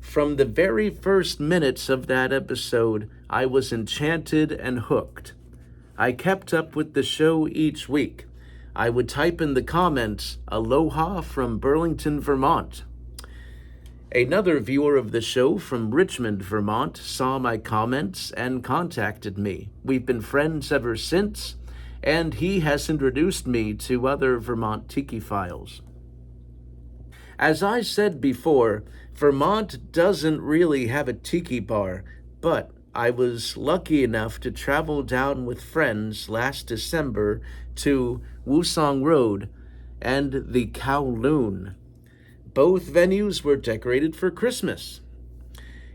From the very first minutes of that episode, I was enchanted and hooked. I kept up with the show each week. I would type in the comments, "Aloha from Burlington, Vermont." Another viewer of the show from Richmond, Vermont, saw my comments and contacted me. We've been friends ever since, and he has introduced me to other Vermont Tiki files. As I said before, Vermont doesn't really have a Tiki bar, but I was lucky enough to travel down with friends last December to Woosong Road and the Kowloon. Both venues were decorated for Christmas.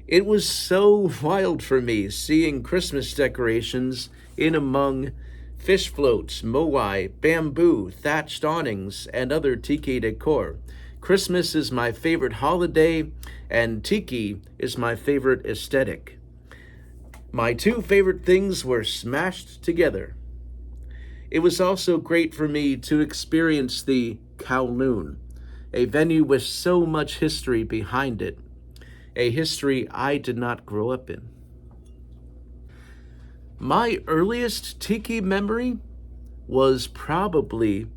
It was so wild for me seeing Christmas decorations in among fish floats, moai, bamboo, thatched awnings, and other Tiki decor. Christmas is my favorite holiday, and Tiki is my favorite aesthetic. My two favorite things were smashed together. It was also great for me to experience the Kowloon, a venue with so much history behind it, a history I did not grow up in. My earliest Tiki memory was probably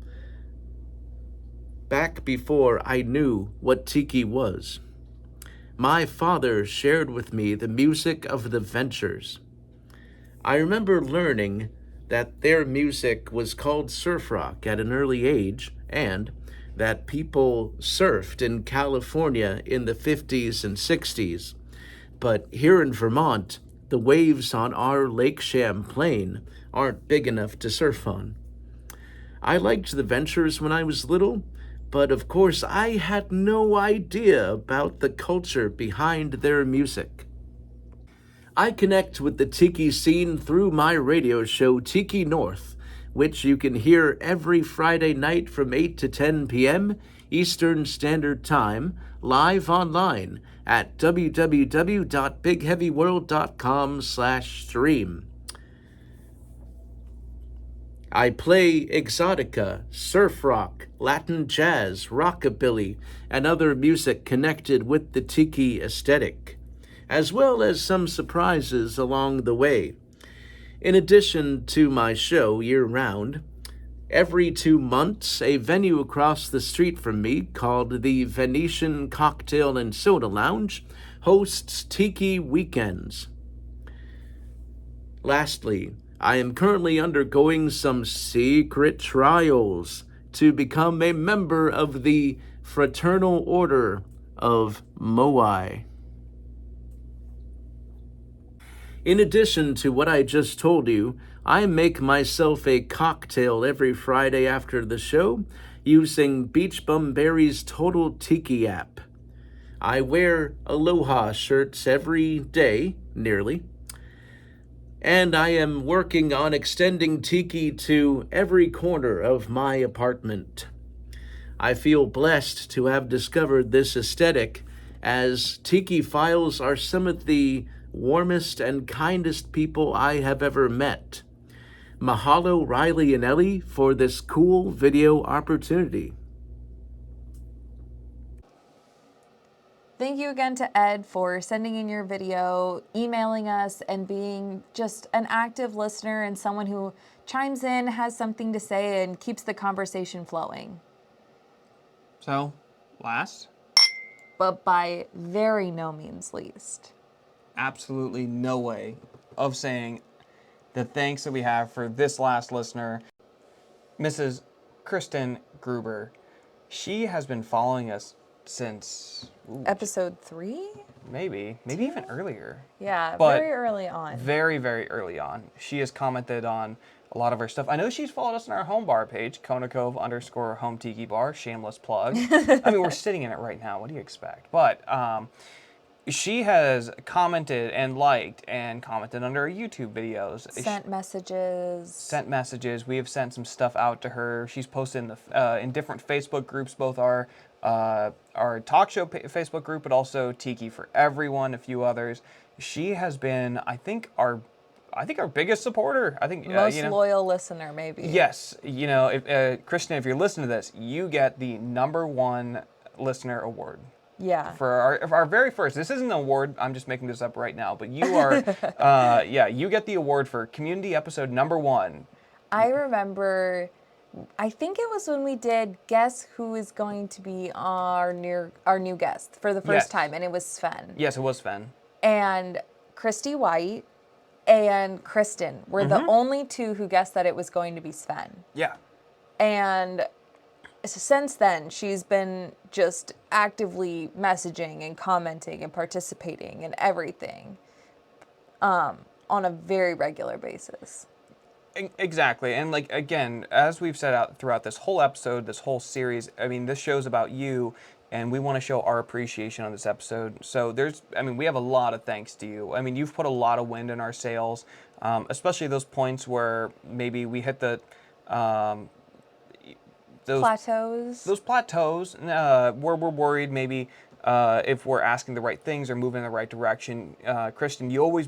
back before I knew what Tiki was. My father shared with me the music of the Ventures. I remember learning that their music was called surf rock at an early age, and that people surfed in California in the 50s and 60s. But here in Vermont, the waves on our Lake Champlain aren't big enough to surf on. I liked the Ventures when I was little, but of course I had no idea about the culture behind their music. I connect with the Tiki scene through my radio show Tiki North, which you can hear every Friday night from 8 to 10 p.m. Eastern Standard Time, live online at www.bigheavyworld.com/stream. I play exotica, surf rock, Latin jazz, rockabilly, and other music connected with the Tiki aesthetic, as well as some surprises along the way. In addition to my show year-round, every 2 months, a venue across the street from me called the Venetian Cocktail and Soda Lounge hosts Tiki Weekends. Lastly, I am currently undergoing some secret trials to become a member of the Fraternal Order of Moai. In addition to what I just told you, I make myself a cocktail every Friday after the show using Beach Bum Berry's Total Tiki app. I wear Aloha shirts every day, nearly, and I am working on extending Tiki to every corner of my apartment. I feel blessed to have discovered this aesthetic, as Tiki Files are some of the warmest and kindest people I have ever met. Mahalo, Ryley and Ellie, for this cool video opportunity. Thank you again to Ed for sending in your video, emailing us, and being just an active listener and someone who chimes in, has something to say, and keeps the conversation flowing. So, last, but by very no means least, absolutely no way of saying the thanks that we have for this last listener, Mrs. Kristen Gruber. She has been following us since episode 3? Maybe even earlier. Yeah, but very early on. Very, very early on. She has commented on a lot of our stuff. I know she's followed us on our home bar page, Konakov_home tiki bar, shameless plug. I mean, we're sitting in it right now. What do you expect? But she has commented and liked and commented under our YouTube videos. Sent messages. We have sent some stuff out to her. She's posted in different Facebook groups, both our talk show Facebook group, but also Tiki for Everyone, a few others. She has been, I think our biggest supporter. I think most loyal listener, maybe. Yes, if Kristen, if you're listening to this, you get the #1 listener award. Yeah. For our very first, this isn't an award, I'm just making this up right now, but you are, you get the award for community episode #1. I remember, I think it was when we did Guess Who is Going to Be our new guest for the first time, and it was Sven. Yes, it was Sven. And Christy White and Kristen were the only two who guessed that it was going to be Sven. Yeah. And since then, she's been just actively messaging and commenting and participating in everything on a very regular basis. Exactly. And like, again, as we've set out throughout this whole episode, this whole series, I mean, this show's about you, and we want to show our appreciation on this episode. So we have a lot of thanks to you. I mean, you've put a lot of wind in our sails, especially those points where maybe we hit the... Those plateaus where we're worried maybe if we're asking the right things or moving in the right direction. Kristen, you always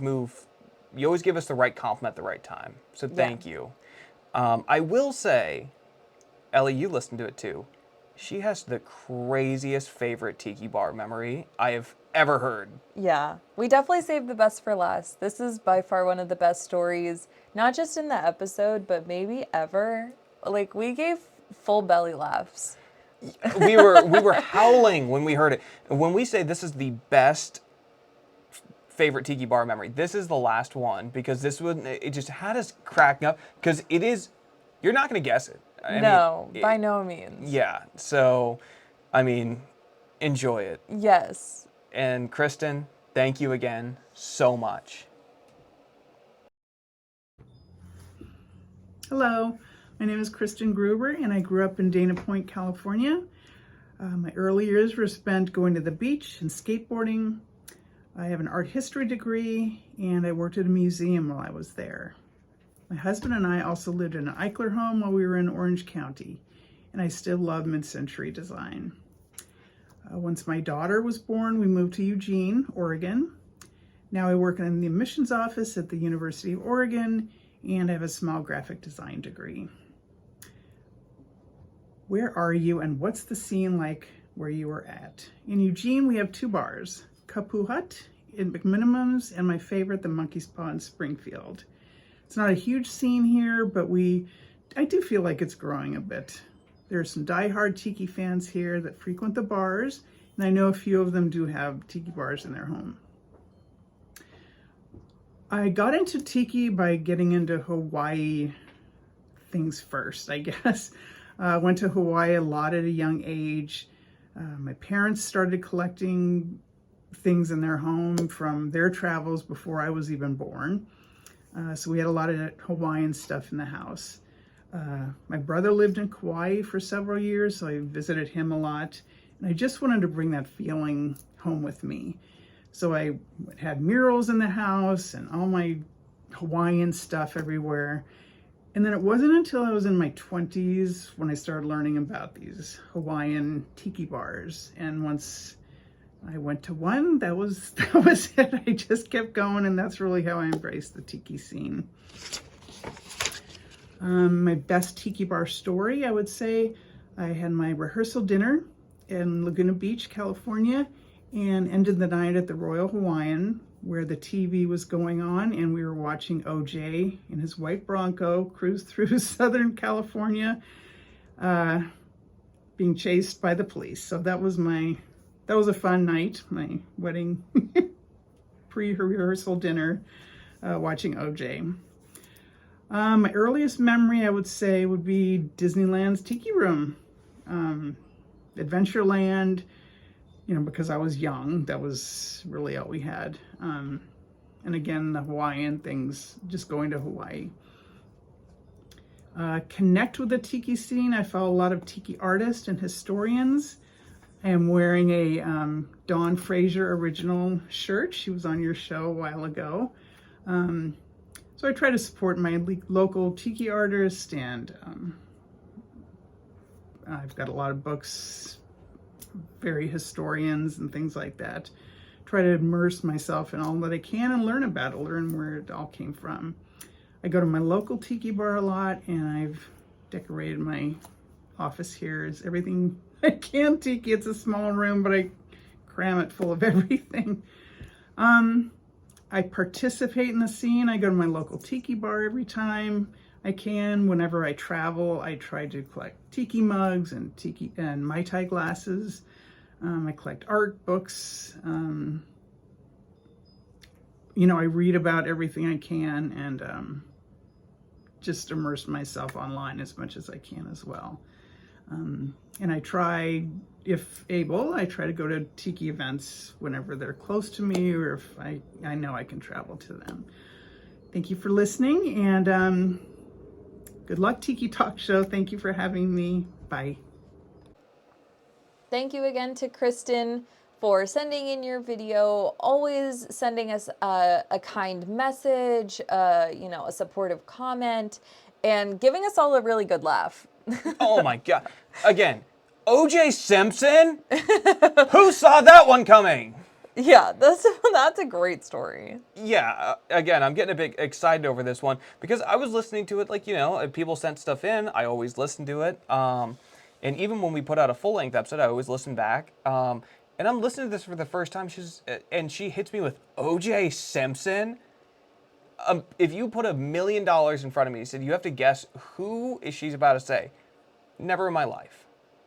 give us the right compliment at the right time. So thank you. I will say, Ellie, you listened to it too. She has the craziest favorite tiki bar memory I have ever heard. Yeah, we definitely saved the best for last. This is by far one of the best stories, not just in the episode, but maybe ever. Like, we gave full belly laughs. We were howling when we heard it. When we say this is the best favorite tiki bar memory, this is the last one, because it just had us cracking up, because it is, you're not going to guess it. No, by no means. Yeah, so, I mean, enjoy it. Yes. And Kristen, thank you again so much. Hello, my name is Kristen Gruber, and I grew up in Dana Point, California. My early years were spent going to the beach and skateboarding. I have an art history degree, and I worked at a museum while I was there. My husband and I also lived in an Eichler home while we were in Orange County, and I still love mid-century design. Once my daughter was born, we moved to Eugene, Oregon. Now I work in the admissions office at the University of Oregon, and I have a small graphic design degree. Where are you, and what's the scene like where you were at? In Eugene, we have 2 bars, Kapu Hut in McMinimum's, and my favorite, the Monkey's Paw in Springfield. It's not a huge scene here, but I do feel like it's growing a bit. There are some diehard tiki fans here that frequent the bars, and I know a few of them do have tiki bars in their home. I got into tiki by getting into Hawaii things first, I guess. Went to Hawaii a lot at a young age. My parents started collecting things in their home from their travels before I was even born. So we had a lot of Hawaiian stuff in the house. My brother lived in Kauai for several years, so I visited him a lot. And I just wanted to bring that feeling home with me. So I had murals in the house and all my Hawaiian stuff everywhere. And then it wasn't until I was in my 20s when I started learning about these Hawaiian tiki bars. And once I went to one, that was it. I just kept going, and that's really how I embraced the tiki scene. My best tiki bar story, I would say, I had my rehearsal dinner in Laguna Beach, California, and ended the night at the Royal Hawaiian, where the TV was going on, and we were watching OJ in his white Bronco cruise through Southern California, being chased by the police. So that was a fun night, my wedding pre-rehearsal dinner, watching OJ. My earliest memory, I would say, would be Disneyland's Tiki Room. Adventureland, because I was young, that was really all we had. And again, the Hawaiian things, just going to Hawaii. Connect with the tiki scene. I follow a lot of tiki artists and historians. I am wearing a Dawn Fraser original shirt. She was on your show a while ago. So I try to support my local tiki artist, and I've got a lot of books, very historians and things like that. Try to immerse myself in all that I can and learn about it, learn where it all came from. I go to my local tiki bar a lot, and I've decorated my office here as everything I can tiki. It's a small room, but I cram it full of everything. I participate in the scene. I go to my local tiki bar every time I can. Whenever I travel, I try to collect tiki mugs and tiki and Mai Tai glasses. I collect art books. I read about everything I can, and just immerse myself online as much as I can as well. And I try, if able, I try to go to tiki events whenever they're close to me, or if I know I can travel to them. Thank you for listening, and good luck, Tiki Talk Show. Thank you for having me. Bye. Thank you again to Kristen for sending in your video, always sending us a kind message, a supportive comment, and giving us all a really good laugh. Oh my God. Again, O.J. Simpson? Who saw that one coming? Yeah, that's a great story. Yeah, again, I'm getting a bit excited over this one because I was listening to it, like, people sent stuff in. I always listen to it. And even when we put out a full-length episode, I always listen back. And I'm listening to this for the first time. She hits me with O.J. Simpson. If you put $1 million in front of me and said, you have to guess who is she's about to say, never in my life.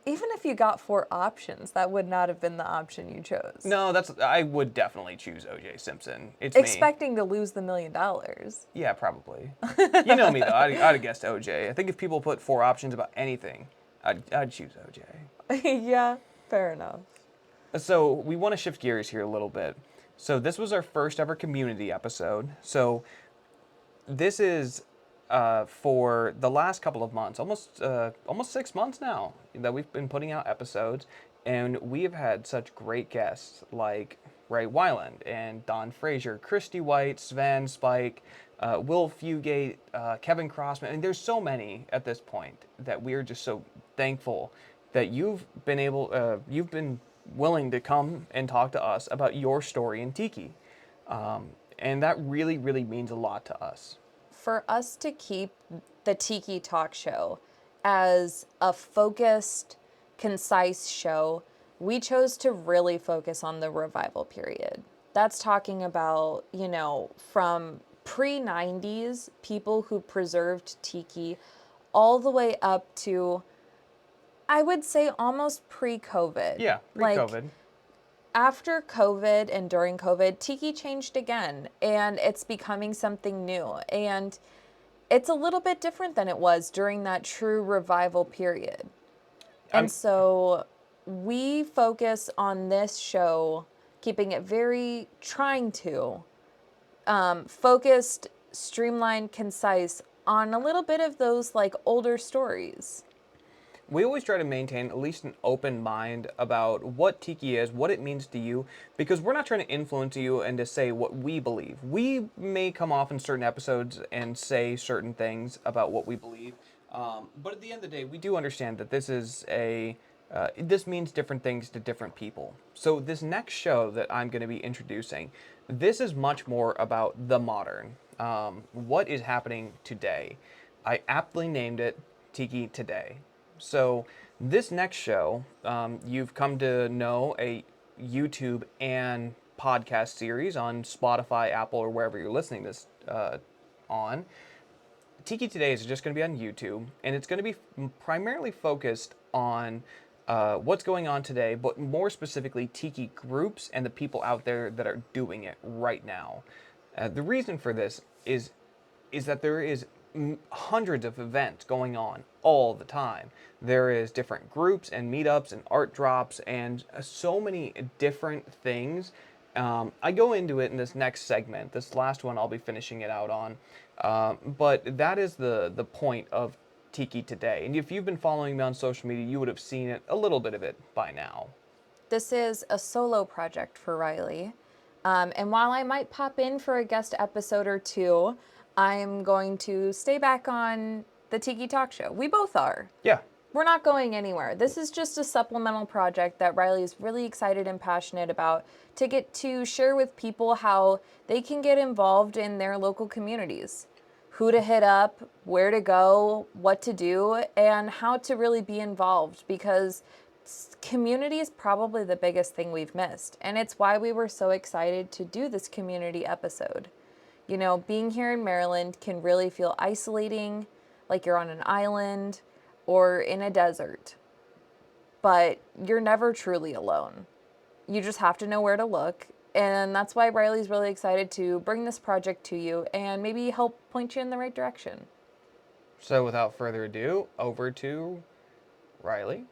Even if you got 4 options, that would not have been the option you chose. No, I would definitely choose O.J. Simpson. It's expecting to lose the $1 million. Yeah, probably. You know me though. I'd have guessed O.J. I think if people put 4 options about anything, I'd choose O.J. Yeah, fair enough. So we want to shift gears here a little bit. So this was our first ever community episode. So this is for the last couple of months, almost 6 months now that we've been putting out episodes, and we have had such great guests like Ray Wyland and Don Frazier, Christy White, Sven Spike, Will Fugate, Kevin Crossman. I mean, there's so many at this point that we are just so thankful that you've been willing to come and talk to us about your story in Tiki. And that really, really means a lot to us. For us to keep the Tiki Talk Show as a focused, concise show, we chose to really focus on the revival period. That's talking about, from pre-90s, people who preserved Tiki, all the way up to, I would say, almost pre-COVID. Yeah, pre-COVID. Like, after COVID and during COVID, Tiki changed again, and it's becoming something new. And it's a little bit different than it was during that true revival period. And so we focus on this show, keeping it trying to, focused, streamlined, concise, on a little bit of those like older stories. We always try to maintain at least an open mind about what Tiki is, what it means to you, because we're not trying to influence you and to say what we believe. We may come off in certain episodes and say certain things about what we believe, but at the end of the day, we do understand that this is this means different things to different people. So this next show that I'm going to be introducing, this is much more about the modern. What is happening today? I aptly named it Tiki Today. So this next show, you've come to know a YouTube and podcast series on Spotify, Apple, or wherever you're listening to this on. Tiki Today is just going to be on YouTube, and it's going to be primarily focused on what's going on today, but more specifically Tiki groups and the people out there that are doing it right now. The reason for this is that there is hundreds of events going on all the time. There is different groups and meetups and art drops and so many different things. I go into it in this next segment. This last one I'll be finishing it out on. But that is the point of Tiki Today. And if you've been following me on social media, you would have seen it, a little bit of it by now. This is a solo project for Ryley. And while I might pop in for a guest episode or two, I'm going to stay back on the Tiki Talk Show. We both are. Yeah. We're not going anywhere. This is just a supplemental project that Ryley is really excited and passionate about to get to share with people how they can get involved in their local communities. Who to hit up, where to go, what to do, and how to really be involved, because community is probably the biggest thing we've missed. And it's why we were so excited to do this community episode. Being here in Maryland can really feel isolating, like you're on an island or in a desert. But you're never truly alone. You just have to know where to look. And that's why Ryley's really excited to bring this project to you and maybe help point you in the right direction. So without further ado, over to Ryley.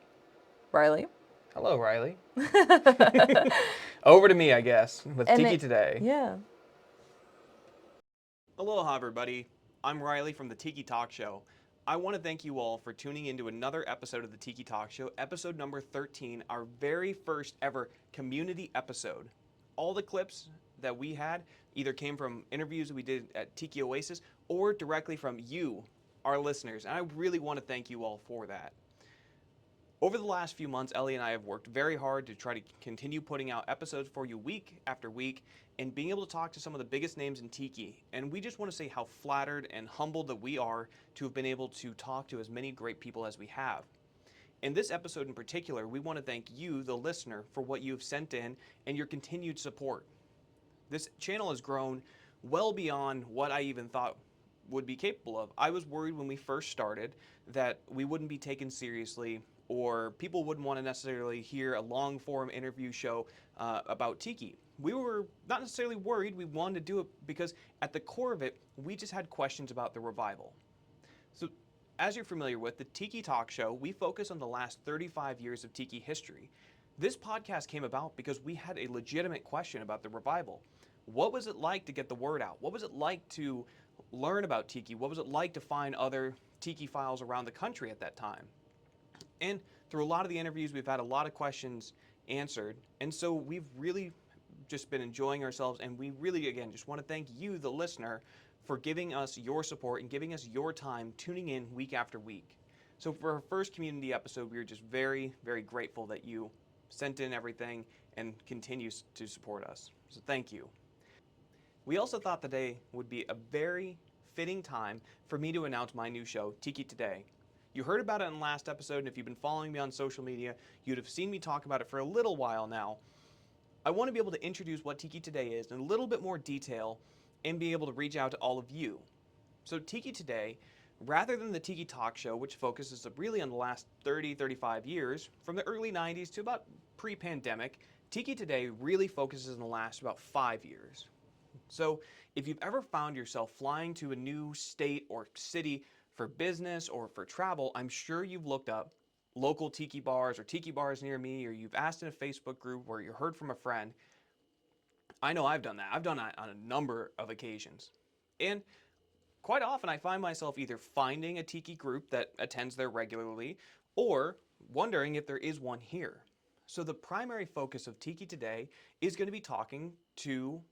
Ryley. Hello, Ryley. Over to me, I guess, with Tiki Today. Yeah. Aloha, everybody. I'm Ryley from the Tiki Talk Show. I want to thank you all for tuning into another episode of the Tiki Talk Show, episode number 13, our very first ever community episode. All the clips that we had either came from interviews we did at Tiki Oasis or directly from you, our listeners, and I really want to thank you all for that. Over the last few months, Ellie and I have worked very hard to try to continue putting out episodes for you week after week and being able to talk to some of the biggest names in Tiki. And we just want to say how flattered and humbled that we are to have been able to talk to as many great people as we have. In this episode in particular, we want to thank you, the listener, for what you've sent in and your continued support. This channel has grown well beyond what I even thought would be capable of. I was worried when we first started that we wouldn't be taken seriously, or people wouldn't want to necessarily hear a long form interview show about Tiki. We were not necessarily worried, we wanted to do it because at the core of it, we just had questions about the revival. So as you're familiar with, the Tiki Talk Show, we focus on the last 35 years of Tiki history. This podcast came about because we had a legitimate question about the revival. What was it like to get the word out? What was it like to learn about Tiki? What was it like to find other Tiki files around the country at that time? And through a lot of the interviews, we've had a lot of questions answered. And so we've really just been enjoying ourselves. And we really, again, just want to thank you, the listener, for giving us your support and giving us your time tuning in week after week. So for our first community episode, we were just very, very grateful that you sent in everything and continue to support us. So thank you. We also thought today would be a very fitting time for me to announce my new show, Tiki Today. You heard about it in the last episode, and if you've been following me on social media, you'd have seen me talk about it for a little while now. I want to be able to introduce what Tiki Today is in a little bit more detail and be able to reach out to all of you. So Tiki Today, rather than the Tiki Talk Show, which focuses really on the last 35 years, from the early 90s to about pre-pandemic, Tiki Today really focuses on the last about 5 years. So if you've ever found yourself flying to a new state or city for business or for travel, I'm sure you've looked up local tiki bars or tiki bars near me, or you've asked in a Facebook group where you heard from a friend. I know I've done that. I've done that on a number of occasions. And quite often I find myself either finding a tiki group that attends there regularly or wondering if there is one here. So the primary focus of Tiki Today is going to be talking to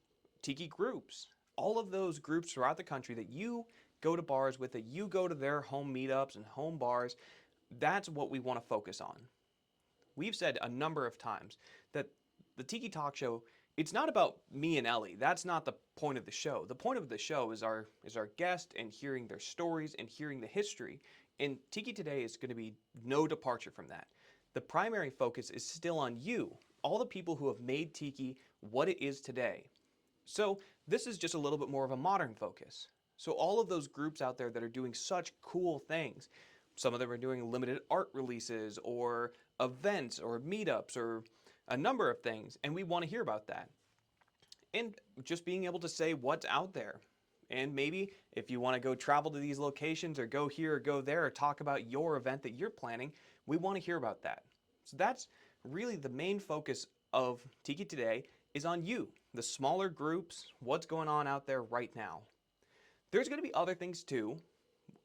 tiki groups. All of those groups throughout the country that you go to bars with, that you go to their home meetups and home bars, that's what we want to focus on. We've said a number of times that the Tiki Talk Show, it's not about me and Ellie. That's not the point of the show. The point of the show is our guest and hearing their stories and hearing the history. And Tiki Today is going to be no departure from that. The primary focus is still on you, all the people who have made Tiki what it is today. So this is just a little bit more of a modern focus. So all of those groups out there that are doing such cool things, some of them are doing limited art releases or events or meetups or a number of things, and we want to hear about that. And just being able to say what's out there. And maybe if you want to go travel to these locations or go here or go there or talk about your event that you're planning, we want to hear about that. So that's really the main focus of Tiki Today, is on you, the smaller groups, what's going on out there right now. There's going to be other things too.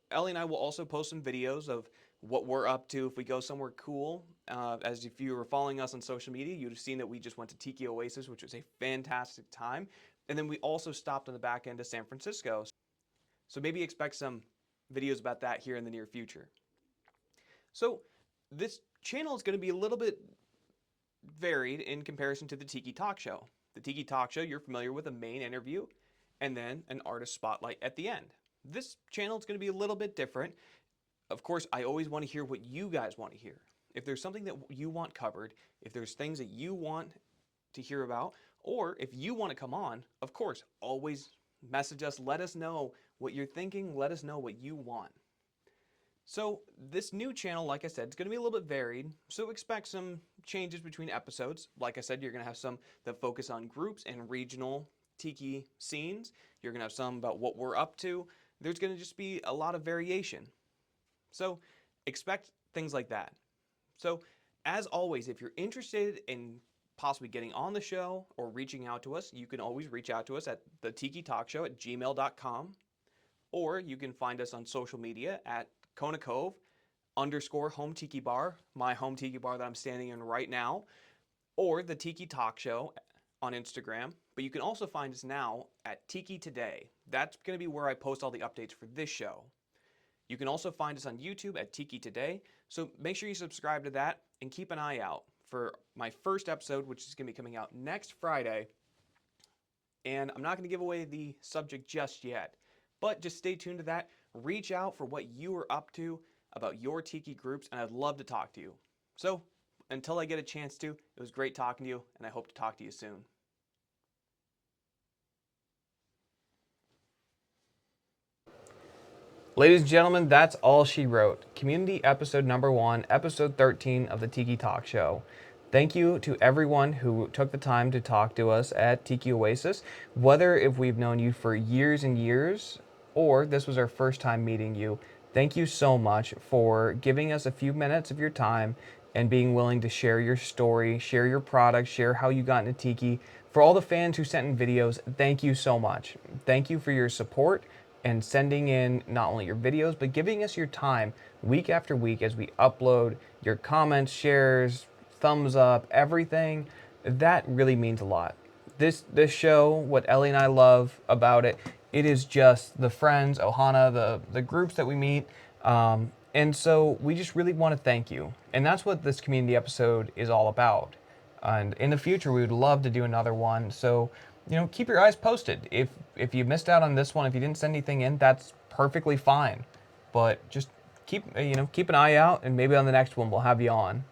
Ellie and I will also post some videos of what we're up to if we go somewhere cool. As if you were following us on social media, you'd have seen that we just went to Tiki Oasis, which was a fantastic time. And then we also stopped on the back end of San Francisco. So maybe expect some videos about that here in the near future. So this channel is going to be a little bit varied in comparison to the Tiki Talk Show. The Tiki Talk Show, you're familiar with a main interview and then an artist spotlight at the end. This channel is going to be a little bit different. Of course, I always want to hear what you guys want to hear. If there's something that you want covered, if there's things that you want to hear about, or if you want to come on, of course, always message us. Let us know what you're thinking. Let us know what you want. So this new channel, like I said, it's going to be a little bit varied. So expect some changes between episodes. Like I said, you're going to have some that focus on groups and regional Tiki scenes. You're going to have some about what we're up to. There's going to just be a lot of variation. So expect things like that. So as always, if you're interested in possibly getting on the show or reaching out to us, you can always reach out to us at thetikitalkshow@gmail.com, or you can find us on social media at Kona Cove _home tiki bar, my home tiki bar that I'm standing in right now, or the Tiki Talk Show on Instagram. But you can also find us now at Tiki Today. That's going to be where I post all the updates for this show. You can also find us on YouTube at Tiki Today. So make sure you subscribe to that and keep an eye out for my first episode, which is going to be coming out next Friday. And I'm not going to give away the subject just yet, but just stay tuned to that. Reach out for what you are up to about your Tiki groups, and I'd love to talk to you. So until I get a chance to, it was great talking to you, and I hope to talk to you soon. Ladies and gentlemen, that's all she wrote. Community episode number 1, episode 13 of the Tiki Talk Show. Thank you to everyone who took the time to talk to us at Tiki Oasis, whether if we've known you for years and years, or this was our first time meeting you. Thank you so much for giving us a few minutes of your time and being willing to share your story, share your product, share how you got into Tiki. For all the fans who sent in videos, thank you so much. Thank you for your support and sending in not only your videos, but giving us your time week after week as we upload your comments, shares, thumbs up, everything. That really means a lot. This show, what Ellie and I love about it, it is just the friends, Ohana, the groups that we meet. And so we just really want to thank you. And that's what this community episode is all about. And in the future, we would love to do another one. So, you know, keep your eyes posted. If you missed out on this one, if you didn't send anything in, that's perfectly fine. But just keep an eye out, and maybe on the next one we'll have you on.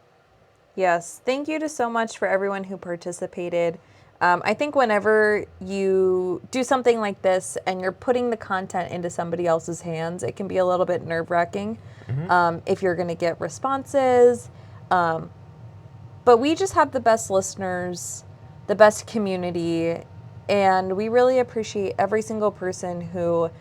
Yes, thank you to so much for everyone who participated. I think whenever you do something like this and you're putting the content into somebody else's hands, it can be a little bit nerve-wracking if you're going to get responses. But we just have the best listeners, the best community, and we really appreciate every single person who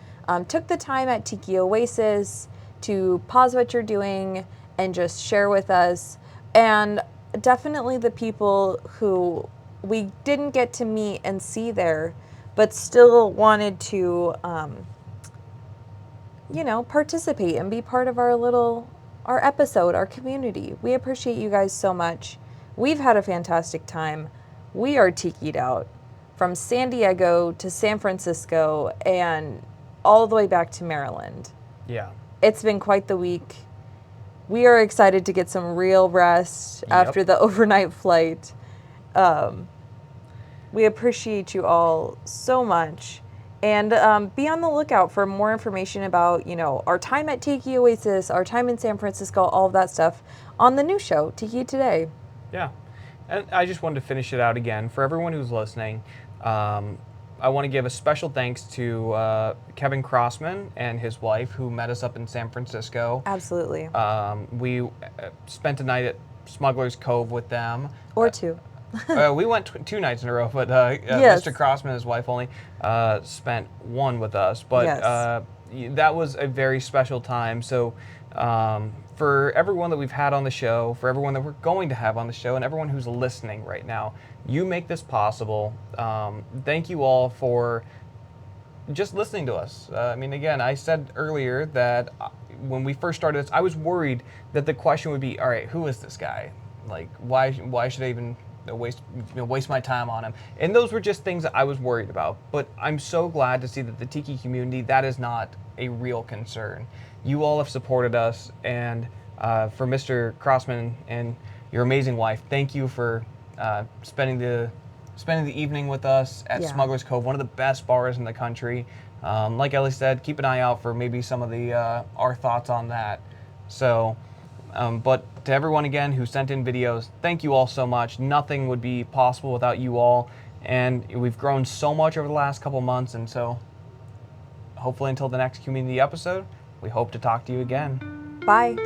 took the time at Tiki Oasis to pause what you're doing and just share with us. And definitely the people who we didn't get to meet and see there, but still wanted to, participate and be part of our episode, our community. We appreciate you guys so much. We've had a fantastic time. We are tikied out from San Diego to San Francisco and all the way back to Maryland. Yeah. It's been quite the week. We are excited to get some real rest after the overnight flight. We appreciate you all so much. And be on the lookout for more information about, our time at Tiki Oasis, our time in San Francisco, all of that stuff on the new show, Tiki Today. Yeah. And I just wanted to finish it out again. For everyone who's listening, I want to give a special thanks to Kevin Crossman and his wife who met us up in San Francisco. Absolutely. We spent a night at Smuggler's Cove with them. Or two. We went 2 nights in a row, but yes. Mr. Crossman and his wife only spent one with us. But yes. That was a very special time. So for everyone that we've had on the show, for everyone that we're going to have on the show, and everyone who's listening right now, you make this possible. Thank you all for just listening to us. Again, I said earlier that when we first started this, I was worried that the question would be, all right, who is this guy? Like, why should I even waste my time on him? And those were just things that I was worried about. But I'm so glad to see that the Tiki community, that is not a real concern. You all have supported us, and for Mr. Crossman and your amazing wife, thank you for spending the evening with us at Smuggler's Cove, one of the best bars in the country. Like Ellie said, keep an eye out for maybe some of the our thoughts on that. So, but to everyone again who sent in videos, thank you all so much. Nothing would be possible without you all, and we've grown so much over the last couple months, and so hopefully until the next community episode, we hope to talk to you again. Bye.